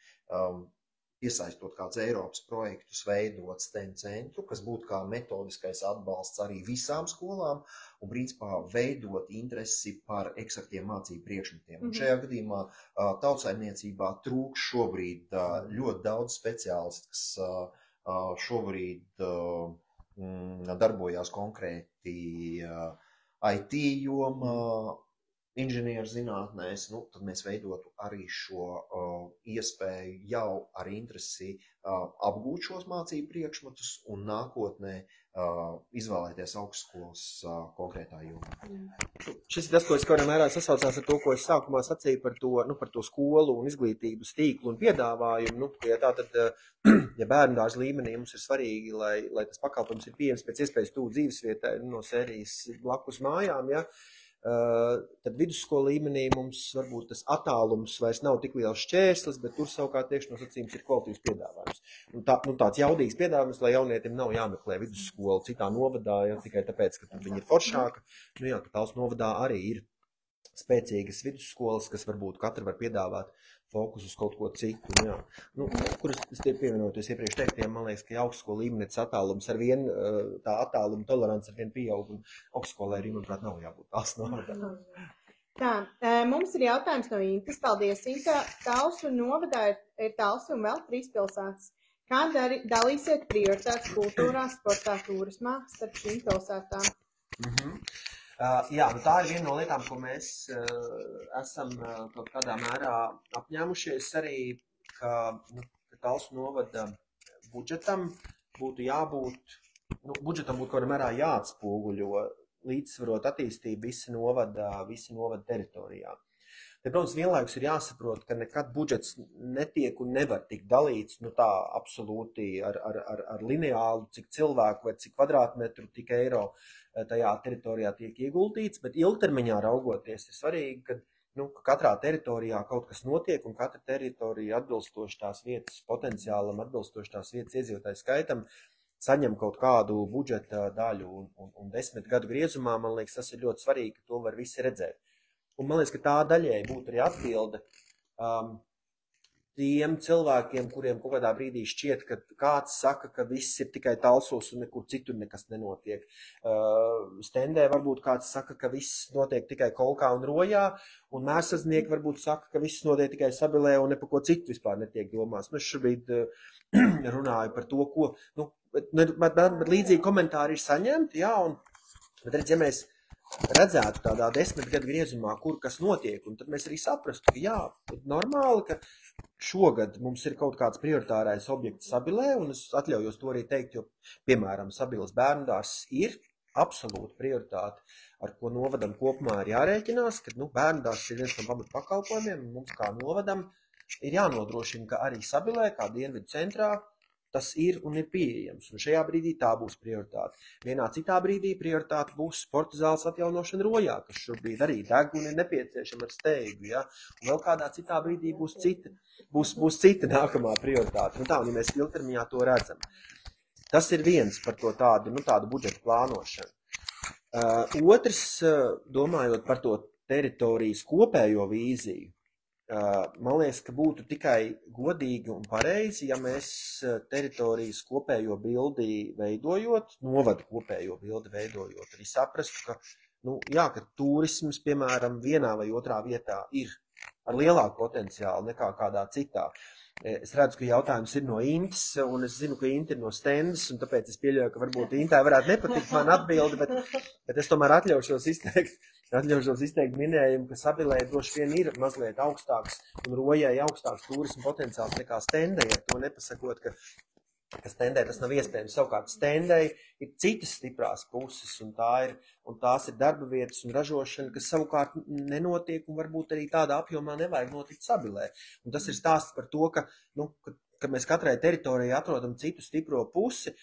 iesaistot kāds Eiropas projektus, veidot STEM centru, kas būtu kā metodiskais atbalsts arī visām skolām, un principā veidot interesi par eksaktiem mācību priekšmetiem. Un šajā gadījumā tautsaimniecībā trūkst šobrīd ļoti daudz speciālistu, kas šobrīd darbojās konkrēti IT jomā, inženieru zinātnēs, tad mēs veidotu arī šo iespēju jau ar interesi apgūt šos mācību priekšmetus un nākotnē izvēlēties augstskolas konkrētā jomā. Šis ir tas, ko es kādā mērā sasaucās ar to, ko es sākumā sacīju par to skolu un izglītības tīklu un piedāvājumu. Ja bērndārza līmenī mums ir svarīgi, lai tas pakalpojums ir pieejams pēc iespējas tuvu dzīvesvietai no sērijas blakus mājām, ja, tad vidusskola līmenī mums varbūt tas attālums vairs nav tik liels šķērslis, bet tur savukārt priekšnosacījums ir kvalitīvs piedāvājums. Tāds jaudīgs piedāvājums, lai jaunietim nav jāmeklē vidusskola citā novadā, ja, tikai tāpēc, ka tur viņi ir foršāka. Ka Talsu novadā arī ir spēcīgas vidusskolas, kas varbūt katra var piedāvāt fokus uz kaut ko citu. Kuras es tie pievienoties iepriekš teiktiem, man liekas, ka augstskola līmenis attālums ar vienu, tā attāluma tolerants ar vienu pieaug, un augstskolai arī, manuprāt, nav jābūt Talsu novadā. Tā, mums ir jautājums no Intas. Paldies, Inta. Talsu novadā ir Talsu un vēl 3 pilsētas. Kā dalīsiet prioritātes kultūrā, sportā, turismā starp šīm pilsētām? Tā ir viena no lietām, ko mēs esam kaut kādā mērā apņēmušies arī, ka Talsu novada budžetam būtu jābūt, budžetam būtu kaut kādā mērā jāatspoguļo līdzsvarot attīstību visi novada teritorijā. Te, protams, vienlaikus ir jāsaprot, ka nekad budžets netiek un nevar tikt dalīts, tā absolūti ar lineālu, cik cilvēku vai cik kvadrātmetru, tik eiro tajā teritorijā tiek ieguldīts, bet ilgtermiņā raugoties ir svarīgi, ka katrā teritorijā kaut kas notiek un katra teritorija atbilstoši tās vietas potenciālam, atbilstoši tās vietas iedzīvotāju skaitam, saņem kaut kādu budžeta daļu un 10 gadu griezumā, man liekas, tas ir ļoti svarīgi, ka to var visi redzēt. Un man liekas, ka tā daļai būtu arī atbilde tiem cilvēkiem, kuriem kaut kādā brīdī šķiet, ka kāds saka, ka viss ir tikai Talsos un nekur citur nekas nenotiek. Stendē varbūt kāds saka, ka viss notiek tikai Kolkā un Rojā, un mērsaznieki varbūt saka, ka viss notiek tikai Sabilē un ne par ko citu vispār netiek domās. Es šobrīd runāju par to, ko, bet līdzīgi komentāri ir saņemti, bet redz, ja mēs redzētu tādā 10 gadu griezumā, kur kas notiek, un tad mēs arī saprastu, ka ir normāli, ka šogad mums ir kaut kāds prioritārais objekts Sabilē, un es atļaujos to arī teikt, jo, piemēram, Sabiles bērndārs ir absolūta prioritāte, ar ko novadam kopumā ir jārēķinās, ka bērndārs ir viens no pamatu pakalpojumiem, un mums kā novadam ir jānodrošina, ka arī Sabilē, kā dienvidu centrā, tas ir un ir pieejams, un šajā brīdī tā būs prioritāte. Vienā citā brīdī prioritāte būs sporta zāles atjaunošana Rojā, kas šobrīd arī deg un ir nepieciešama ar steigu, un vēl kādā citā brīdī būs cita nākamā prioritāte. Un ja mēs ilgtermiņā to redzam. Tas ir viens par to tādu budžeta plānošanu. Otrs, domājot par to teritorijas kopējo vīziju, man liekas, ka būtu tikai godīgi un pareizi, ja mēs teritorijas kopējo bildi veidojot, novadu kopējo bildi veidojot, arī saprastu, ka turisms, piemēram, vienā vai otrā vietā ir ar lielāku potenciālu nekā kādā citā. Es redzu, ka jautājums ir no Intas, un es zinu, ka Inta ir no Stendas, un tāpēc es pieļauju, ka varbūt Intā varētu nepatikt man atbildi, bet es tomēr atļaušos izteikt minējumu, ka Sabilē droši vien ir mazliet augstāks un Rojai augstāks turismu potenciāls nekā Stendai, ar to nepasakot, ka Stendai tas nav iespējams. Savukārt Stendai ir citas stiprās puses, un tās ir darba vietas un ražošana, kas savukārt nenotiek un varbūt arī tādā apjomā nevajag notikt Sabilē. Un tas ir stāsts par to, ka mēs katrai teritorijai atrodam citu stipro pusi,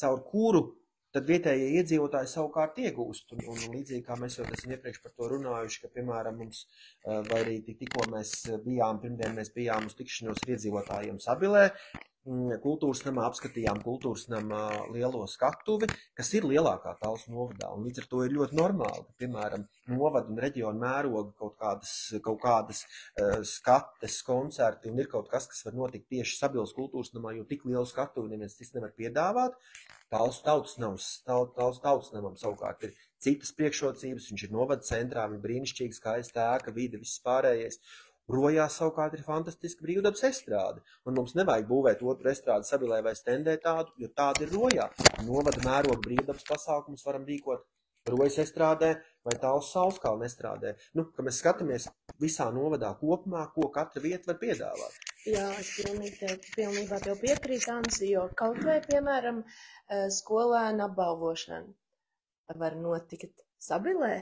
caur kuru tad vietējie iedzīvotāji savukārt iegūst. Un līdzīgi kā mēs jau esam iepriekš par to runājuši, ka, piemēram, mums, vai arī tikko pirmdien mēs bijām uz tikšanos ar iedzīvotājiem Sabilē, kultūras namā apskatījām kultūras namā lielo skatuvi, kas ir lielākā Talsu novadā. Un līdz ar to ir ļoti normāli, ka, piemēram, novada un reģiona mēroga kaut kādas skates, koncerti un ir kaut kas var notikt tieši Sabiles kultūras namā, jo tik lielu skatuvi neviens cits nevar piedāvāt. Talsu tautas namam savukārt ir citas priekšrocības, viņš ir novada centrā, viņš ir brīnišķīgi, skaista ēka, vide, viss pārējais. Rojā savukārt ir fantastiska brīvdabas estrāde, un mums nevajag būvēt otru estrādi Sabilē vai Stendē tādu, jo tāda ir Rojā. Novada mēroga brīvdabas pasākumus varam rīkot Rojas estrādē, vai Talsu Saulskala nestrādē. Nu, ka mēs skatāmies visā novadā kopumā, ko katra vieta var piedāvāt. Jā, es pilnībā tev piekrītu, Ansi, jo kaut vai, piemēram, skolēna apbalvošana var notikt Sabilē,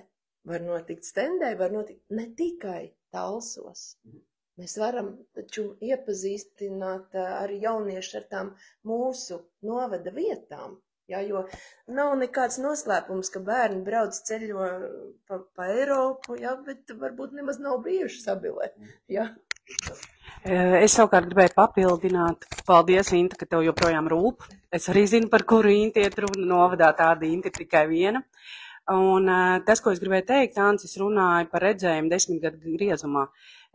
var notikt Stendē, var notikt ne tikai Talsos. Mēs varam taču iepazīstināt arī jaunieši ar tām mūsu novada vietām. Jā, jo nav nekāds noslēpums, ka bērni brauc ceļo pa Eiropu, jā, bet varbūt nemaz nav bijuši Sabilē. Jā. Es savukārt gribēju papildināt. Paldies, Inta, ka tev joprojām rūp. Es arī zinu, par kuru Inta iet runa. Novadā tāda Inta ir tikai viena. Un tas, ko es gribēju teikt, Ancis runāja par redzējumu 10 gadu griezumā.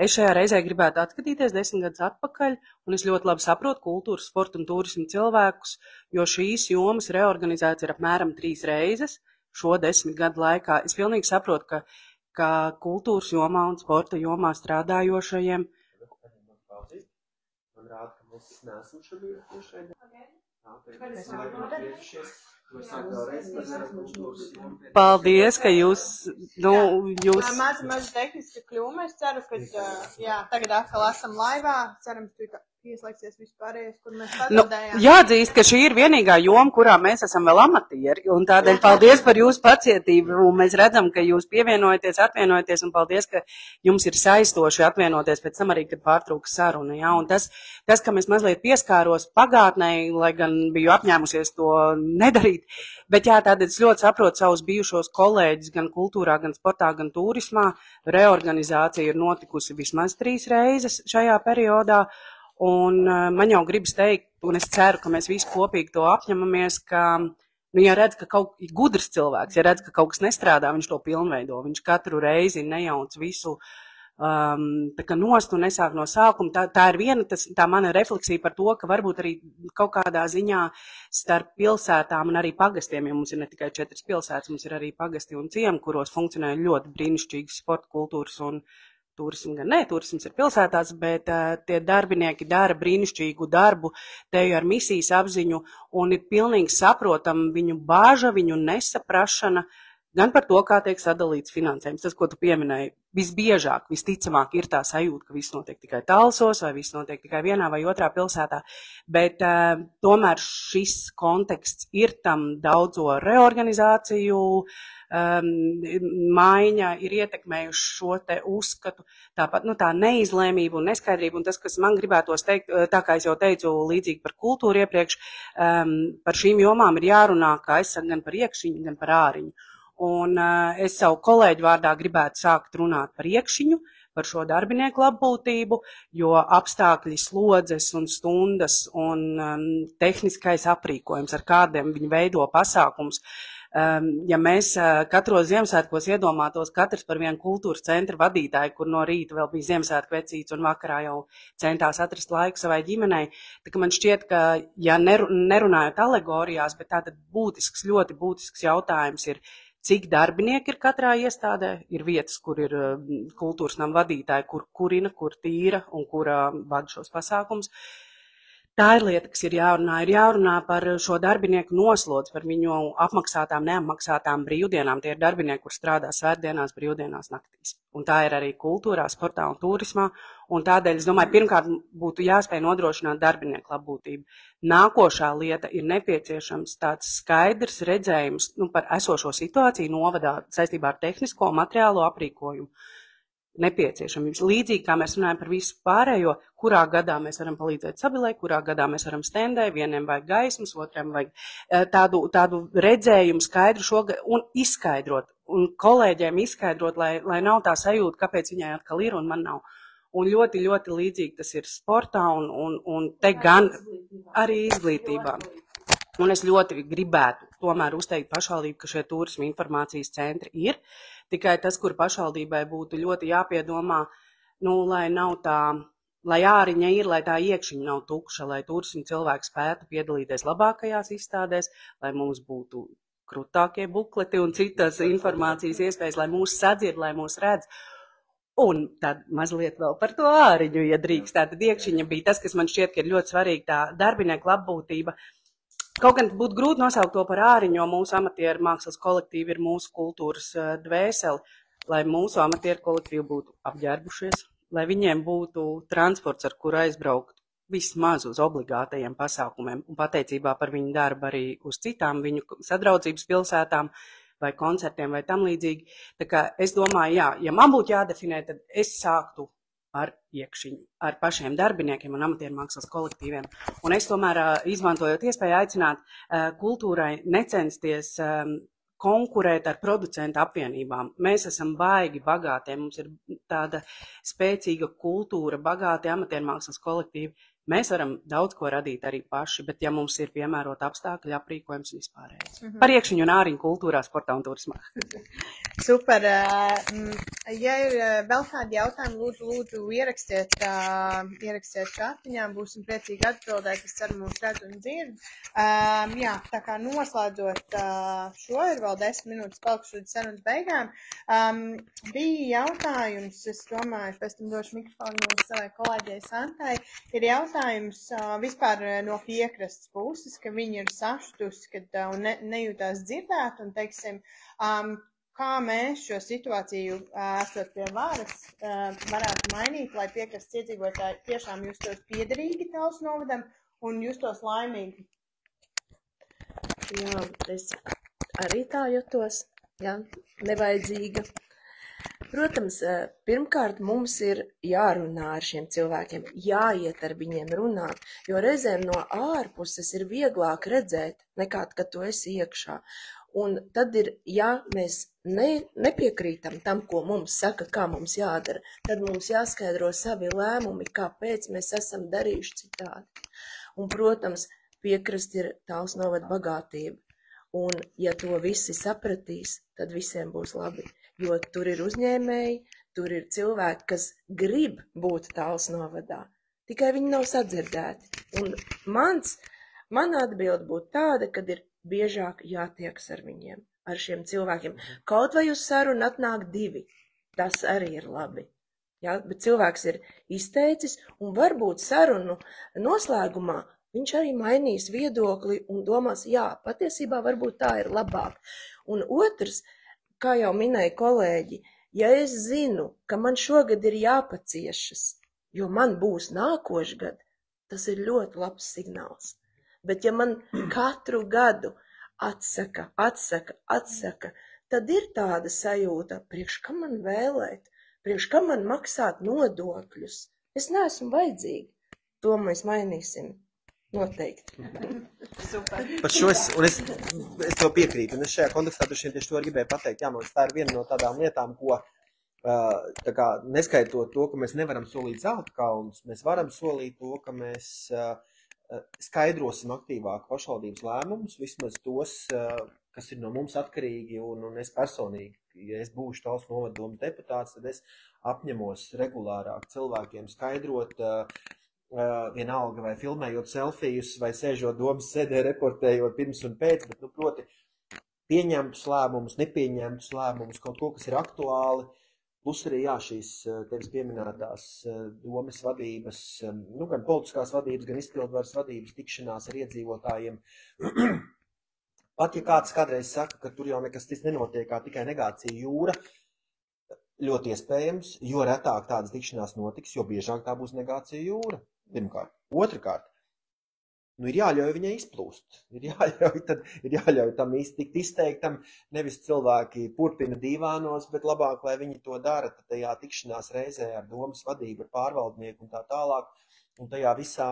Es šajā reizē gribētu atskatīties 10 gadus atpakaļ, un es ļoti labi saprotu kultūras, sporta un turismu cilvēkus, jo šīs jomas reorganizēts ir apmēram 3 reizes šo 10 gadu laikā. Es pilnīgi saprotu, ka kultūras jomā un sporta jomā strādājošajiem. Man rāda, ka mēs neesam šeit. Paldies, ka jūs. Maza tehniska kļūme. Es ceru, ka tagad atkal esam laivā. Cerams, ka ieslēgsies vispārējais, kur mēs pazaudējām. Jāatzīst, ka šī ir vienīgā joma, kurā mēs esam vēl amatieri. Un tādēļ paldies par jūsu pacietību. Un mēs redzam, ka jūs atvienojaties, un paldies, ka jums ir saistoši atvienoties pēc tam arī, kad pārtrūks saruna. Ja? Un tas, ka mēs mazliet pieskāros pagātnē, lai gan biju apņēmusies to nedarīt, bet tādēļ es ļoti saprotu savus bijušos kolēģis gan kultūrā, gan sportā, gan turismā. Reorganizācija ir notikusi vismaz 3 reizes šajā periodā. Un man jau gribas teikt, un es ceru, ka mēs visi kopīgi to apņemamies, ka, ja redz, ka gudrs cilvēks, ja redz, ka kaut kas nestrādā, viņš to pilnveido, viņš katru reizi nejauc visu tā kā nost un nesāk no sākuma. Tā ir viena, tā mana refleksija par to, ka varbūt arī kaut kādā ziņā starp pilsētām un arī pagastiem, jo mums ir ne tikai 4 pilsētas, mums ir arī pagasti un ciemi, kuros funkcionē ļoti brīnišķīgas sporta kultūras un turismu, gan ne, turisms ir pilsētās, bet tie darbinieki dara brīnišķīgu darbu, te ar misijas apziņu, un ir pilnīgi saprotam viņu bāža, viņu nesaprašana, gan par to, kā tiek sadalīts finansējums. Tas, ko tu pieminēji, visbiežāk, visticamāk ir tā sajūta, ka viss notiek tikai Talsos, vai viss notiek tikai vienā vai otrā pilsētā, bet tomēr šis konteksts ir tam daudzo reorganizāciju, maiņa ir ietekmējuši šo te uzskatu, tāpat tā neizlēmība un neskaidrība, un tas, kas man gribētos teikt, tā kā es jau teicu līdzīgi par kultūru iepriekš, par šīm jomām ir jārunā, kā es saku, gan par iekšiņu, gan par āriņu. Un es savu kolēģu vārdā gribētu sākt runāt par iekšiņu, par šo darbinieku labbūtību, jo apstākļi, slodzes un stundas un tehniskais aprīkojums, ar kādiem viņi veido pasākums. Ja mēs katros Ziemassvētkos iedomātos katrs par vienu kultūras centra vadītāju, kur no rīta vēl bija Ziemassvētku vecīts un vakarā jau centās atrast laiku savai ģimenei, tā ka man šķiet, ka, ja nerunājot alegorijās, bet tātad ļoti būtisks jautājums ir, cik darbinieki ir katrā iestādē, ir vietas, kur ir kultūras nama vadītāji, kur kurina, kur tīra un kur vada šos pasākums. Tā ir lieta, kas ir jārunā par šo darbinieku noslodzi, par viņu apmaksātām, neapmaksātām brīvdienām. Tie ir darbinieki, kur strādā svētdienās, brīvdienās, naktīs. Un tā ir arī kultūrā, sportā un turismā. Un tādēļ, es domāju, pirmkārt būtu jāspēj nodrošināt darbinieku labbūtību. Nākošā lieta ir nepieciešams tāds skaidrs redzējums par esošo situāciju novadā saistībā ar tehnisko materiālo aprīkojumu. Nepieciešamības. Līdzīgi kā mēs runājam par visu pārējo, kurā gadā mēs varam palīdzēt Sabilē, kurā gadā mēs varam Stendē, vieniem vajag gaismas, otriem vajag tādu redzējumu skaidru šogad un izskaidrot, un kolēģiem izskaidrot, lai nav tā sajūta, kāpēc viņai atkal ir un man nav. Un ļoti, ļoti līdzīgi tas ir sportā un te gan arī izglītībā. Un es ļoti gribētu tomēr uzteikt pašvaldību, ka šie turisma informācijas centri ir. Tikai tas, kur pašvaldībai būtu ļoti jāpiedomā, lai nav tā, lai āriņa ir, lai tā iekšiņa nav tukša, lai turismu cilvēki spētu piedalīties labākajās izstādēs, lai mums būtu krutākie bukleti un citas informācijas iespējas, lai mūs sadzird, lai mūs redz. Un tad mazliet vēl par to āriņu, ja drīkst. Tātad iekšiņa bija tas, kas man šķiet, ka ir ļoti svarīgi, tā darbinieku labbūtība. Kaut gan būtu grūti nosaukt to par āriņu, jo mūsu amatieru mākslas kolektīvi ir mūsu kultūras dvēseli, lai mūsu amatieru kolektīvi būtu apģērbušies, lai viņiem būtu transports, ar kuru aizbraukt vismaz uz obligātajiem pasākumiem un pateicībā par viņu darbu arī uz citām viņu sadraudzības pilsētām vai koncertiem vai tam līdzīgi. Tā kā es domāju, jā, ja man būtu jādefinē, tad es sāktu ar iekšiņu, ar pašiem darbiniekiem un amatieru mākslas kolektīviem. Un es tomēr izmantojot iespēju aicināt kultūrai necensties konkurēt ar producentu apvienībām. Mēs esam baigi bagātie, mums ir tāda spēcīga kultūra, bagāti amatieru mākslas kolektīvi. Mēs varam daudz ko radīt arī paši, bet ja mums ir piemērota apstākļi, aprīkojums un vispārējais. Par iekšiņu un āriņu kultūrā, sportā un turismā. Super. Ja ir vēl kādi jautājumi, lūdzu ierakstiet čatiņā, būsim priecīgi atbildēt, es ceru mūs redz un dzird. Jā, tā kā noslēdzot šo, ir vēl 10 minūtes palikuši līdz sarunas beigām. Bija jautājums, es domāju, pēc tam došu mikrofonu mūsu savai kolēģei Santai, ir jautājums vispār no piekrastes puses, ka viņi ir sašutusi un nejūtās dzirdēt, un, teiksim, kā mēs šo situāciju, esot pie varas, varētu mainīt, lai piekrastes iedzīvotāji tiešām justos piederīgi Talsu novadam un justos laimīgi. Jā, es arī tā jutos, jā, nevajadzīga. Protams, pirmkārt mums ir jārunā ar šiem cilvēkiem, jāiet ar viņiem runāt, jo reizēm no ārpuses ir vieglāk redzēt, nekā, kad tu esi iekšā. Un tad ir, ja mēs nepiekrītam tam, ko mums saka, kā mums jādara, tad mums jāskaidro savi lēmumi, kāpēc mēs esam darījuši citādi. Un, protams, piekrast ir Talsu novada bagātība. Un, ja to visi sapratīs, tad visiem būs labi. Jo tur ir uzņēmēji, tur ir cilvēki, kas grib būt Talsu novadā. Tikai viņi nav sadzirdēti. Un mana atbilde būtu tāda, kad ir biežāk jātieks ar viņiem, ar šiem cilvēkiem. Kaut vai uz sarunu atnāk 2, tas arī ir labi. Ja? Bet cilvēks ir izteicis un varbūt sarunu noslēgumā viņš arī mainīs viedokli un domās, jā, patiesībā varbūt tā ir labāk. Un otrs, kā jau minēja kolēģi, ja es zinu, ka man šogad ir jāpaciešas, jo man būs nākošgad, tas ir ļoti labs signāls. Bet ja man katru gadu atsaka, tad ir tāda sajūta, priekš kam man vēlēt, priekš kam man maksāt nodokļus. Es neesmu vajadzīga. To mēs mainīsim. Noteikti. Super. Par šo es to piekrītu, un es šajā kontekstā tieši to gribēju pateikt. Jā, man tā ir viena no tādām lietām, ko tā kā neskaitot to, ka mēs nevaram solīt zelta kalnus, mēs varam solīt to, ka mēs skaidrosim aktīvāk pašvaldības lēmumus, vismaz tos, kas ir no mums atkarīgi, un es personīgi, ja es būšu Talsu novada domas deputāts, tad es apņemos regulārāk cilvēkiem skaidrot, vienalga vai filmējot selfijus, vai sēžot domas sēdē, reportējot pirms un pēc, bet, proti, pieņemtus lēmumus, nepieņemtus lēmumus, kaut ko, kas ir aktuāli, plus arī, jā, šīs tevis pieminētās domas vadības, gan politiskās vadības, gan izpildvaras vadības tikšanās ar iedzīvotājiem. Pat, ja kāds kādreiz saka, ka tur jau nekas cits nenotiek, kā tikai negācija jūra, ļoti iespējams, jo retāk tādas tikšanās notiks, jo biežāk tā būs negācija jūra. Pirmkārt. Otrakārt, ir jāļauj viņai izplūst. Ir jāļauj tam tikt izteiktam, nevis cilvēki purpina dīvānos, bet labāk, lai viņi to dara, tad tajā tikšanās reizē ar domas vadību, ar pārvaldnieku un tā tālāk. Un tajā visā,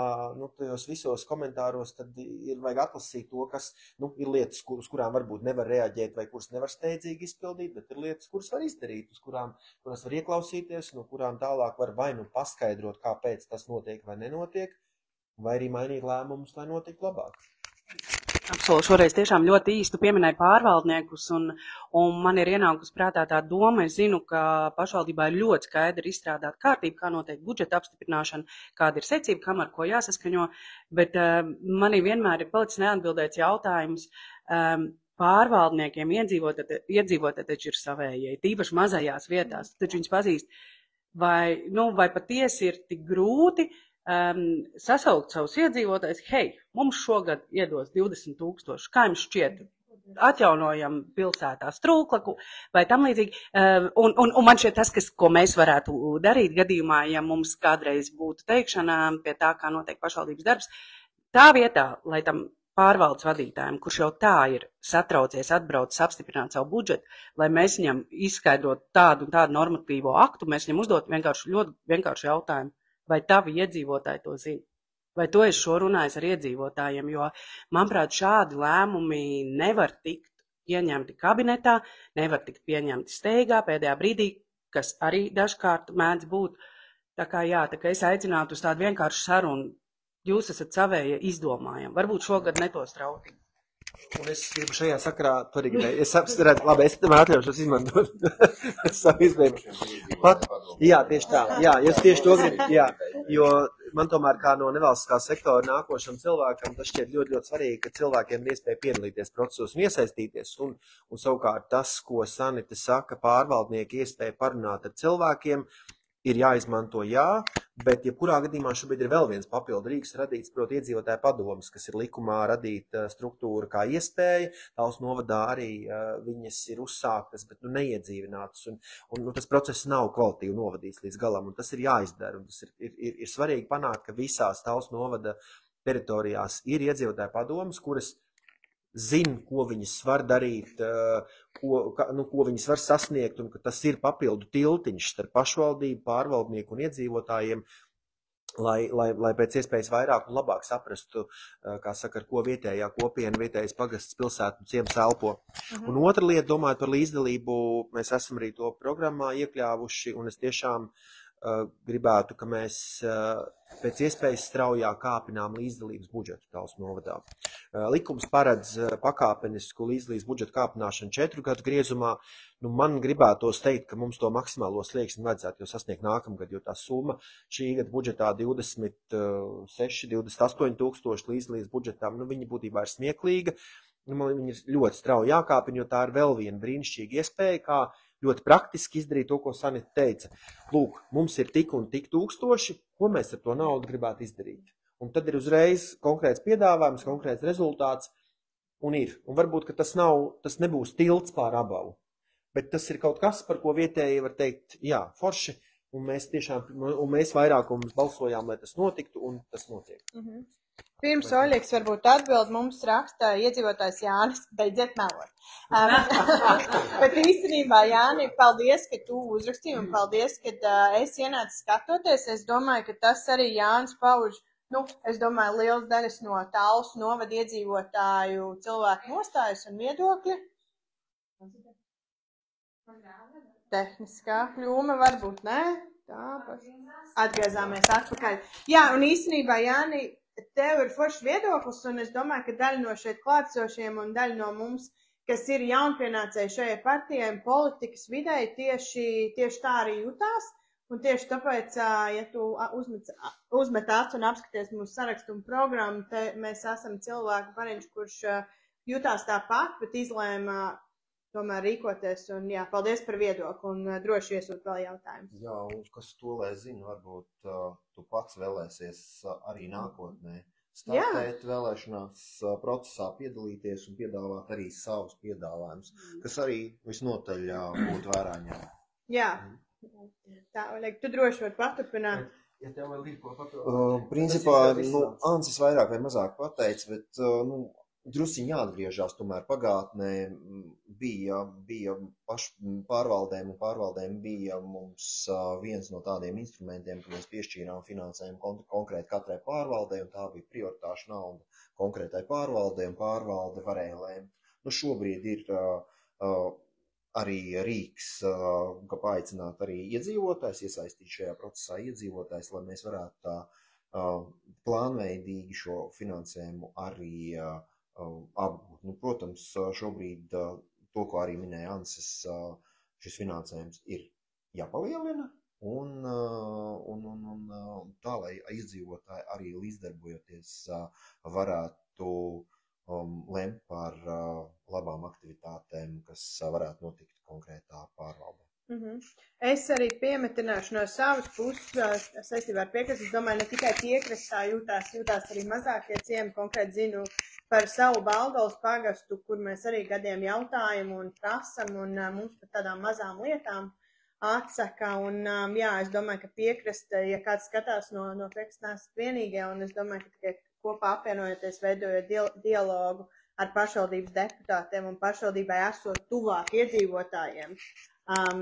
tajos visos komentāros tad ir vajag atlasīt to, kas, ir lietas, uz kurām varbūt nevar reaģēt vai kuras nevar steidzīgi izpildīt, bet ir lietas, kuras var izdarīt, kuras var ieklausīties, no kurām tālāk var vai paskaidrot, kāpēc tas notiek vai nenotiek, vai arī mainīt lēmumus, lai notiktu labāk. Absolūti, šoreiz tiešām ļoti īsti pieminēja pārvaldniekus, un man ir ienākusi prātā tā doma. Es zinu, ka pašvaldībā ir ļoti skaidri izstrādāta kārtība, kā notiek budžeta apstiprināšana, kāda ir secība, kam ar ko jāsaskaņo, bet manī vienmēr ir palicis neatbildēts jautājums. Pārvaldniekiem iedzīvotāji taču ir savējie, tīpaši mazajās vietās, taču viņus pazīst. Vai patiesi ir tik grūti sasaukt savus iedzīvotājus, hei, mums šogad iedos 20,000, kā jums šķiet? Atjaunojam pilsētā strūklaku vai tam līdzīgi. Un man šķiet tas, ko mēs varētu darīt gadījumā, ja mums kādreiz būtu teikšana pie tā, kā notiek pašvaldības darbs, tā vietā, lai tam pārvaldes vadītājiem, kurš jau tā ir satraucies, atbraucis, apstiprināt savu budžetu, lai mēs viņam izskaidrotu tādu un tādu normatīvo aktu, mēs viņam uzdot vienkārši ļoti vienkārši jautājumu, vai tavi iedzīvotāji to zina. Vai to es šo runājis ar iedzīvotājiem, jo, manuprāt, šādi lēmumi nevar tikt pieņemti kabinetā, nevar tikt pieņemti steigā pēdējā brīdī, kas arī dažkārt mēdz būt. Tā kā es aicinātu uz tādu vienkāršu sarunu. Jūs esat savēja izdomājami. Varbūt šogad netos trauki. Un es gribu šajā sakarā, es apstarētu, labi, es tam atļaušos izmantot savu izbējumu. Jā, tieši tā, jā, es tieši to gribu, jā, jo man tomēr kā no nevalstiskā sektora nākošam cilvēkam, tas šķiet ļoti, ļoti svarīgi, ka cilvēkiem ir iespēja piedalīties procesos un iesaistīties, un savukārt tas, ko Sanita saka, pārvaldnieki iespēja parunāt ar cilvēkiem, ir jāizmanto, jā, bet jebkurā gadījumā šobrīd ir vēl viens papildu rīks radīts, proti iedzīvotāju padomas, kas ir likumā radīta struktūra kā iespēja. Talsu novadā arī viņas ir uzsāktas, bet neiedzīvinātas, un tas process nav kvalitīvi novadīts līdz galam, un tas ir jāizdara, un tas ir svarīgi panākt, ka visās Talsu novada teritorijās ir iedzīvotāju padomas, kuras zina, ko viņas var darīt, ko viņas var sasniegt, un ka tas ir papildu tiltiņš starp pašvaldību, pārvaldnieku un iedzīvotājiem, lai pēc iespējas vairāk un labāk saprastu, kā saka, ar ko vietējā kopiena, vietējais pagasts, pilsētu un ciems elpo. Un otra lieta, domājot par līdzdalību, mēs esam arī to programmā iekļāvuši, un es tiešām gribētu, ka mēs pēc iespējas straujāk kāpinām līdzdalības budžetu Talsu novadā. Likums paredz pakāpenisku līdzdalības budžetu kāpināšanu 4 gadu griezumā. Man gribētos teikt, ka mums to maksimālo slieksni vajadzētu jau sasniegt nākamgad, jo tā summa šī gada budžetā 26, 28 tūkstoši līdzdalības budžetām, viņa būtībā ir smieklīga. Man viņa ir ļoti strauji jākāpina, jo tā ir vēl viena brīnišķīga iespēja, kā ļoti praktiski izdarīt to, ko Sanita teica. Lūk, mums ir tik un tik tūkstoši, ko mēs ar to naudu gribētu izdarīt. Un tad ir uzreiz konkrēts piedāvājums, konkrēts rezultāts, un ir. Un varbūt, ka tas nebūs tilts pār abavu, bet tas ir kaut kas, par ko vietēji var teikt, jā, forši, un mēs vairākums balsojām, lai tas notiktu, un tas notiek. Pirms Oļegs varbūt atbild, mums raksta iedzīvotājs Jānis, beidziet melot. Bet īstenībā, Jāni, paldies, ka tu uzrakstīji un paldies, ka es ienācu skatoties. Es domāju, ka tas arī Jānis pauž, es domāju, liels daļas no Talsu novada iedzīvotāju cilvēku nostājas un viedokļi. Tehniskā kļūme varbūt, ne? Tā, atgriezāmies atpakaļ. Jā, un īstenībā, Jāni, tev ir foršs viedoklis, un es domāju, ka daļa no šeit klātsošiem un daļa no mums, kas ir jaunpienācēji šajai partijai un politikas videi, tieši tā arī jutās. Un tieši tāpēc, ja tu uzmet acu un apskaties mūsu sarakstu un programmu, mēs esam cilvēku pariņš, kurš jutās tāpat, bet izlēma tomēr rīkoties. Un jā, paldies par viedokli un droši iesūt vēl jautājumus. Jā, un kas to lai zina, varbūt tu pats vēlēsies arī nākotnē startēt vēlēšanās procesā, piedalīties un piedāvāt arī savus piedāvājumus, kas arī visnotaļ būtu vērā ņemt. Jā, tā, Oļeg, tu droši var paturpināt. Ja tev vēl ir ko papildināt? Principā, Ancis vairāk vai mazāk pateica, bet, drusciņi jāatgriežās, tomēr pagātnē bija pārvaldēm bija mums viens no tādiem instrumentiem, ka mēs piešķīrām finansējumu konkrēti katrai pārvaldē, un tā bija prioritāša nauda konkrētai pārvaldē, un pārvalde varēja lēmt. Šobrīd ir arī rīks, ka paaicināt arī iedzīvotājs, iesaistīt šajā procesā iedzīvotājs, lai mēs varētu tā plānveidīgi šo finansējumu arī apgūt. Protams, šobrīd to, ko arī minēja Ansis, šis finansējums ir jāpalielina un tā, lai iedzīvotāji arī līdzdarbojoties varētu lemt par labām aktivitātēm, kas varētu notikt konkrētā pārvaldē. es arī piemetināšu no savas puses saistībā ar piekrastu. Es domāju, ne tikai piekrastā jūtās arī mazākie ciemi. Konkrēti zinu par savu Balgavas pagastu, kur mēs arī gadiem jautājam un prasam, un mums par tādām mazām lietām atsaka. Un, jā, es domāju, ka piekrasta, ja kāds skatās no piekrasta, nesat vienīgie, un es domāju, ka tikai kopā apvienojoties, veidojot dialogu ar pašvaldības deputātiem un pašvaldībai esot tuvāk iedzīvotājiem.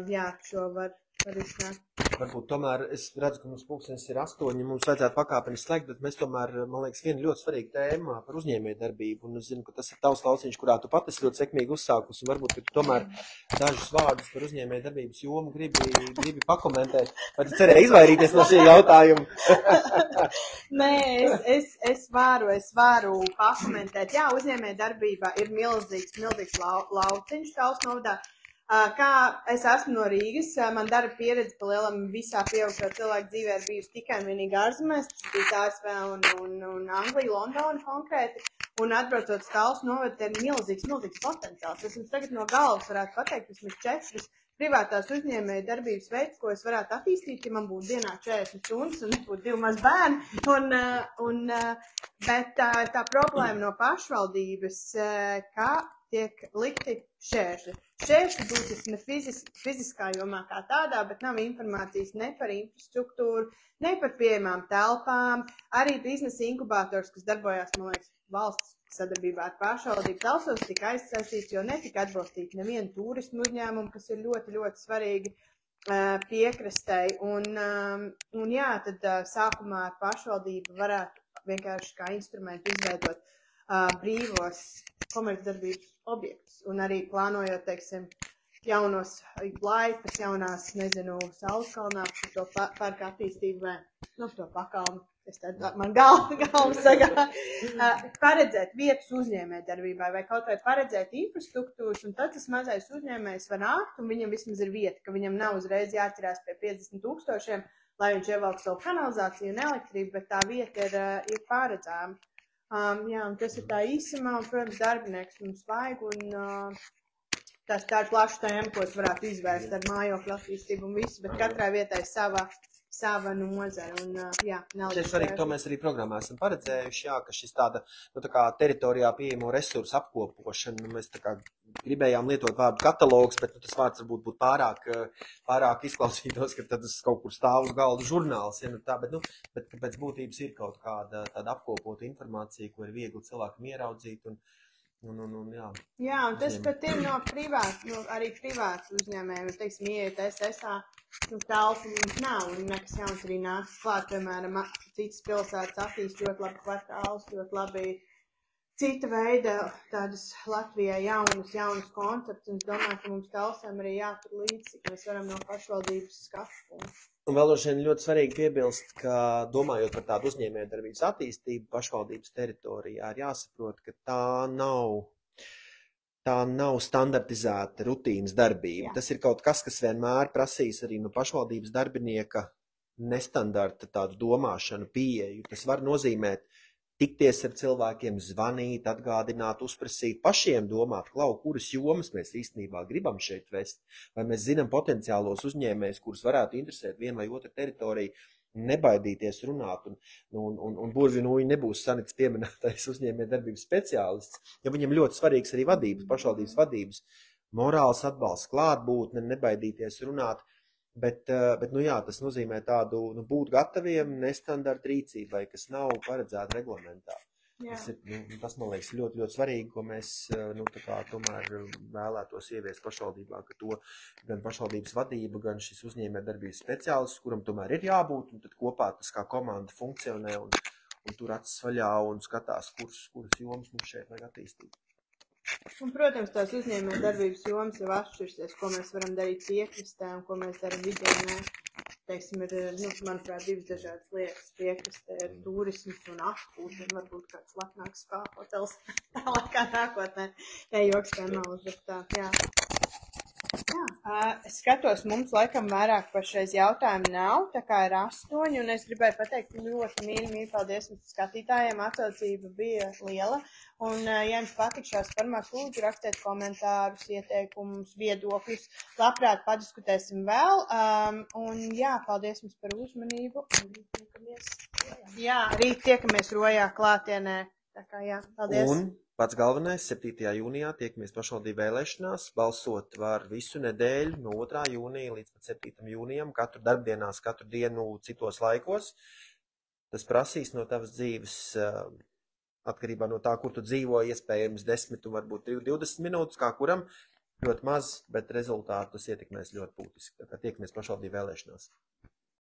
Jā, šo var izsnākt. Varbūt tomēr es redzu, ka mums pulkstenis ir 8, mums vajadzētu pakāpeni slēgt, bet mēs tomēr, man liekas, viena ļoti svarīga tēma par uzņēmējdarbību, un es zinu, ka tas ir tavs lauciņš, kurā tu pati ļoti sekmīgi uzsākus, un varbūt, ka tu tomēr dažus vārdus par uzņēmējdarbības jomu gribi pakomentēt, vai tu cerēji izvairīties no šī jautājuma? Nē, es varu pakomentēt. Jā, uzņēmējdarbība ir milzīgs lauciņš Talsu novadā. Kā es esmu no Rīgas, man darba pieredze pa lielam visā pieaugušo cilvēku dzīvē ir bijusi tikai un vienīgi ārzemēs, tas bija ASV un Anglija, Londona konkrēti, un atbraucot uz Talsu novadu, ir milzīgs potenciāls. Es jums tagad no galvas varētu pateikt, vismaz 4 privātās uzņēmēja darbības veids, ko es varētu attīstīt, ja man būtu dienā 40 stundas un nebūtu 2 maz bērni, bet tā problēma no pašvaldības, kā tiek likti šķēršļi. Šķēršļi būtu ne fiziskā jomā kā tādā, bet nav informācijas ne par infrastruktūru, ne par pieejamām telpām. Arī biznesa inkubators, kas darbojās, man liekas, valsts sadarbībā ar pašvaldību Talsos, tika aizsaistīts, jo netika atbalstīti nevienu turismu uzņēmumu, kas ir ļoti, ļoti svarīgi piekrastei. Un jā, tad sākumā ar pašvaldību varētu vienkārši kā instrumentu izveidot brīvos komercdarbības objektus un arī plānojot, teiksim, jaunos laipas, jaunās, nezinu, Sauleskalnā par to parka attīstību vai, to pakalnu. Man galva sagā. Paredzēt vietas uzņēmējdarbībai vai kaut vai paredzēt infrastruktūras, un tad tas mazais uzņēmējs var nākt, un viņam vismaz ir vieta, ka viņam nav uzreiz jāķerās pie 50 000, lai viņš ievelk savu kanalizāciju un elektrību, bet tā vieta ir paredzēma. Jā, un tas ir tā īsumā, un, protams, darbinieks mums vajag, un tā ir plaša tēma, ko es varētu izvērst ar mājokļu attīstību un visu, bet katrai vietai sava nozara, un jā, nav. Šeit svarīgi, to mēs arī programmā esam paredzējuši, jā, ka šis tāda, tā kā teritorijā pieejamo resursu apkopošana, mēs tā kā gribējām lietot vārdu katalogs, bet tas vārds varbūt būtu pārāk izklausītos, ka tad tas kaut kur stāv uz galda žurnāls, ja, tā, bet pēc būtības ir kaut kāda tāda apkopota informācija, ko ir viegli cilvēkam ieraudzīt, un jā. Jā, un tas pat ir arī privāts uzņēmējiem, teiksim, ieiet SSA, Talsu mums nav, un nekas jauns arī nāks klāt, piemēram, citas pilsētas attīst ļoti labi kvartālus, ļoti labi cita veida tādas Latvijai jaunus konceptus, un es domāju, ka mums Talsam arī jātur līdzi, ka mēs varam no pašvaldības skatu. Un vēl ļoti svarīgi piebilst, ka domājot par tādu uzņēmējdarbības attīstību pašvaldības teritorijā, ir jāsaprot, ka tā nav standartizēta rutīnas darbība. Jā. Tas ir kaut kas vienmēr prasīs arī no pašvaldības darbinieka nestandarta tādu domāšanu, pieeju. Tas var nozīmēt tikties ar cilvēkiem, zvanīt, atgādināt, uzprasīt, pašiem domāt, kuras jomas mēs īstenībā gribam šeit vest, vai mēs zinām potenciālos uzņēmējus, kurus varētu interesēt viena vai otra teritorija, nebaidīties runāt, un burvi nūji nebūs Sanits pieminētais uzņēmējdarbības speciālists, jo viņam ļoti svarīgs arī vadības, pašvaldības vadības, morāls atbalsts, klātbūtne, nebaidīties runāt, bet jā, tas nozīmē tādu, būt gataviem nestandarta rīcībai, kas nav paredzēta reglamentā. Tas, man liekas, ļoti, ļoti svarīgi, ko mēs tomēr vēlētos ieviest pašvaldībā, ka to gan pašvaldības vadība, gan šis uzņēmējdarbības speciālists, kuram tomēr ir jābūt, un tad kopā tas kā komanda funkcionē un tur acis vaļā un skatās, kuras jomas mums šeit vajag attīstīt. Un, protams, tās uzņēmējdarbības jomas jau atšķirsies, ko mēs varam darīt piekrastē un ko mēs daram vidienē. Teiksim, ir, manuprāt, 2 dažādas lietas. Piekrastē ir turisms un atpūšana, varbūt kāds lepnāks spā hotels tālākā nākotnē. Joks kā nav, bet tā, jā. Es skatos, mums laikam vairāk pašreiz jautājumu nav, tā kā ir 8, un es gribēju pateikt ļoti mīļi paldies mums skatītājiem, atsaucība bija liela, un ja jums patikšās formās, lūdzu rakstiet komentārus, ieteikumus, viedokļus, labprāt padiskutēsim vēl, un jā, paldies jums par uzmanību, un rīt tiekamies rojā. Jā, rīt tiekamies rojā klātienē, tā kā jā, paldies. Un pats galvenais, 7. jūnijā tiekamies pašvaldību vēlēšanās, balsot var visu nedēļu no 2. jūnija līdz 7. jūnijam, katru darbdienās, katru dienu citos laikos. Tas prasīs no tavas dzīves, atkarībā no tā, kur tu dzīvo, iespējams 10 un varbūt 20 minūtes, kā kuram, ļoti maz, bet rezultātus ietekmēs ļoti būtiski. Tā kā tiekamies pašvaldību vēlēšanās.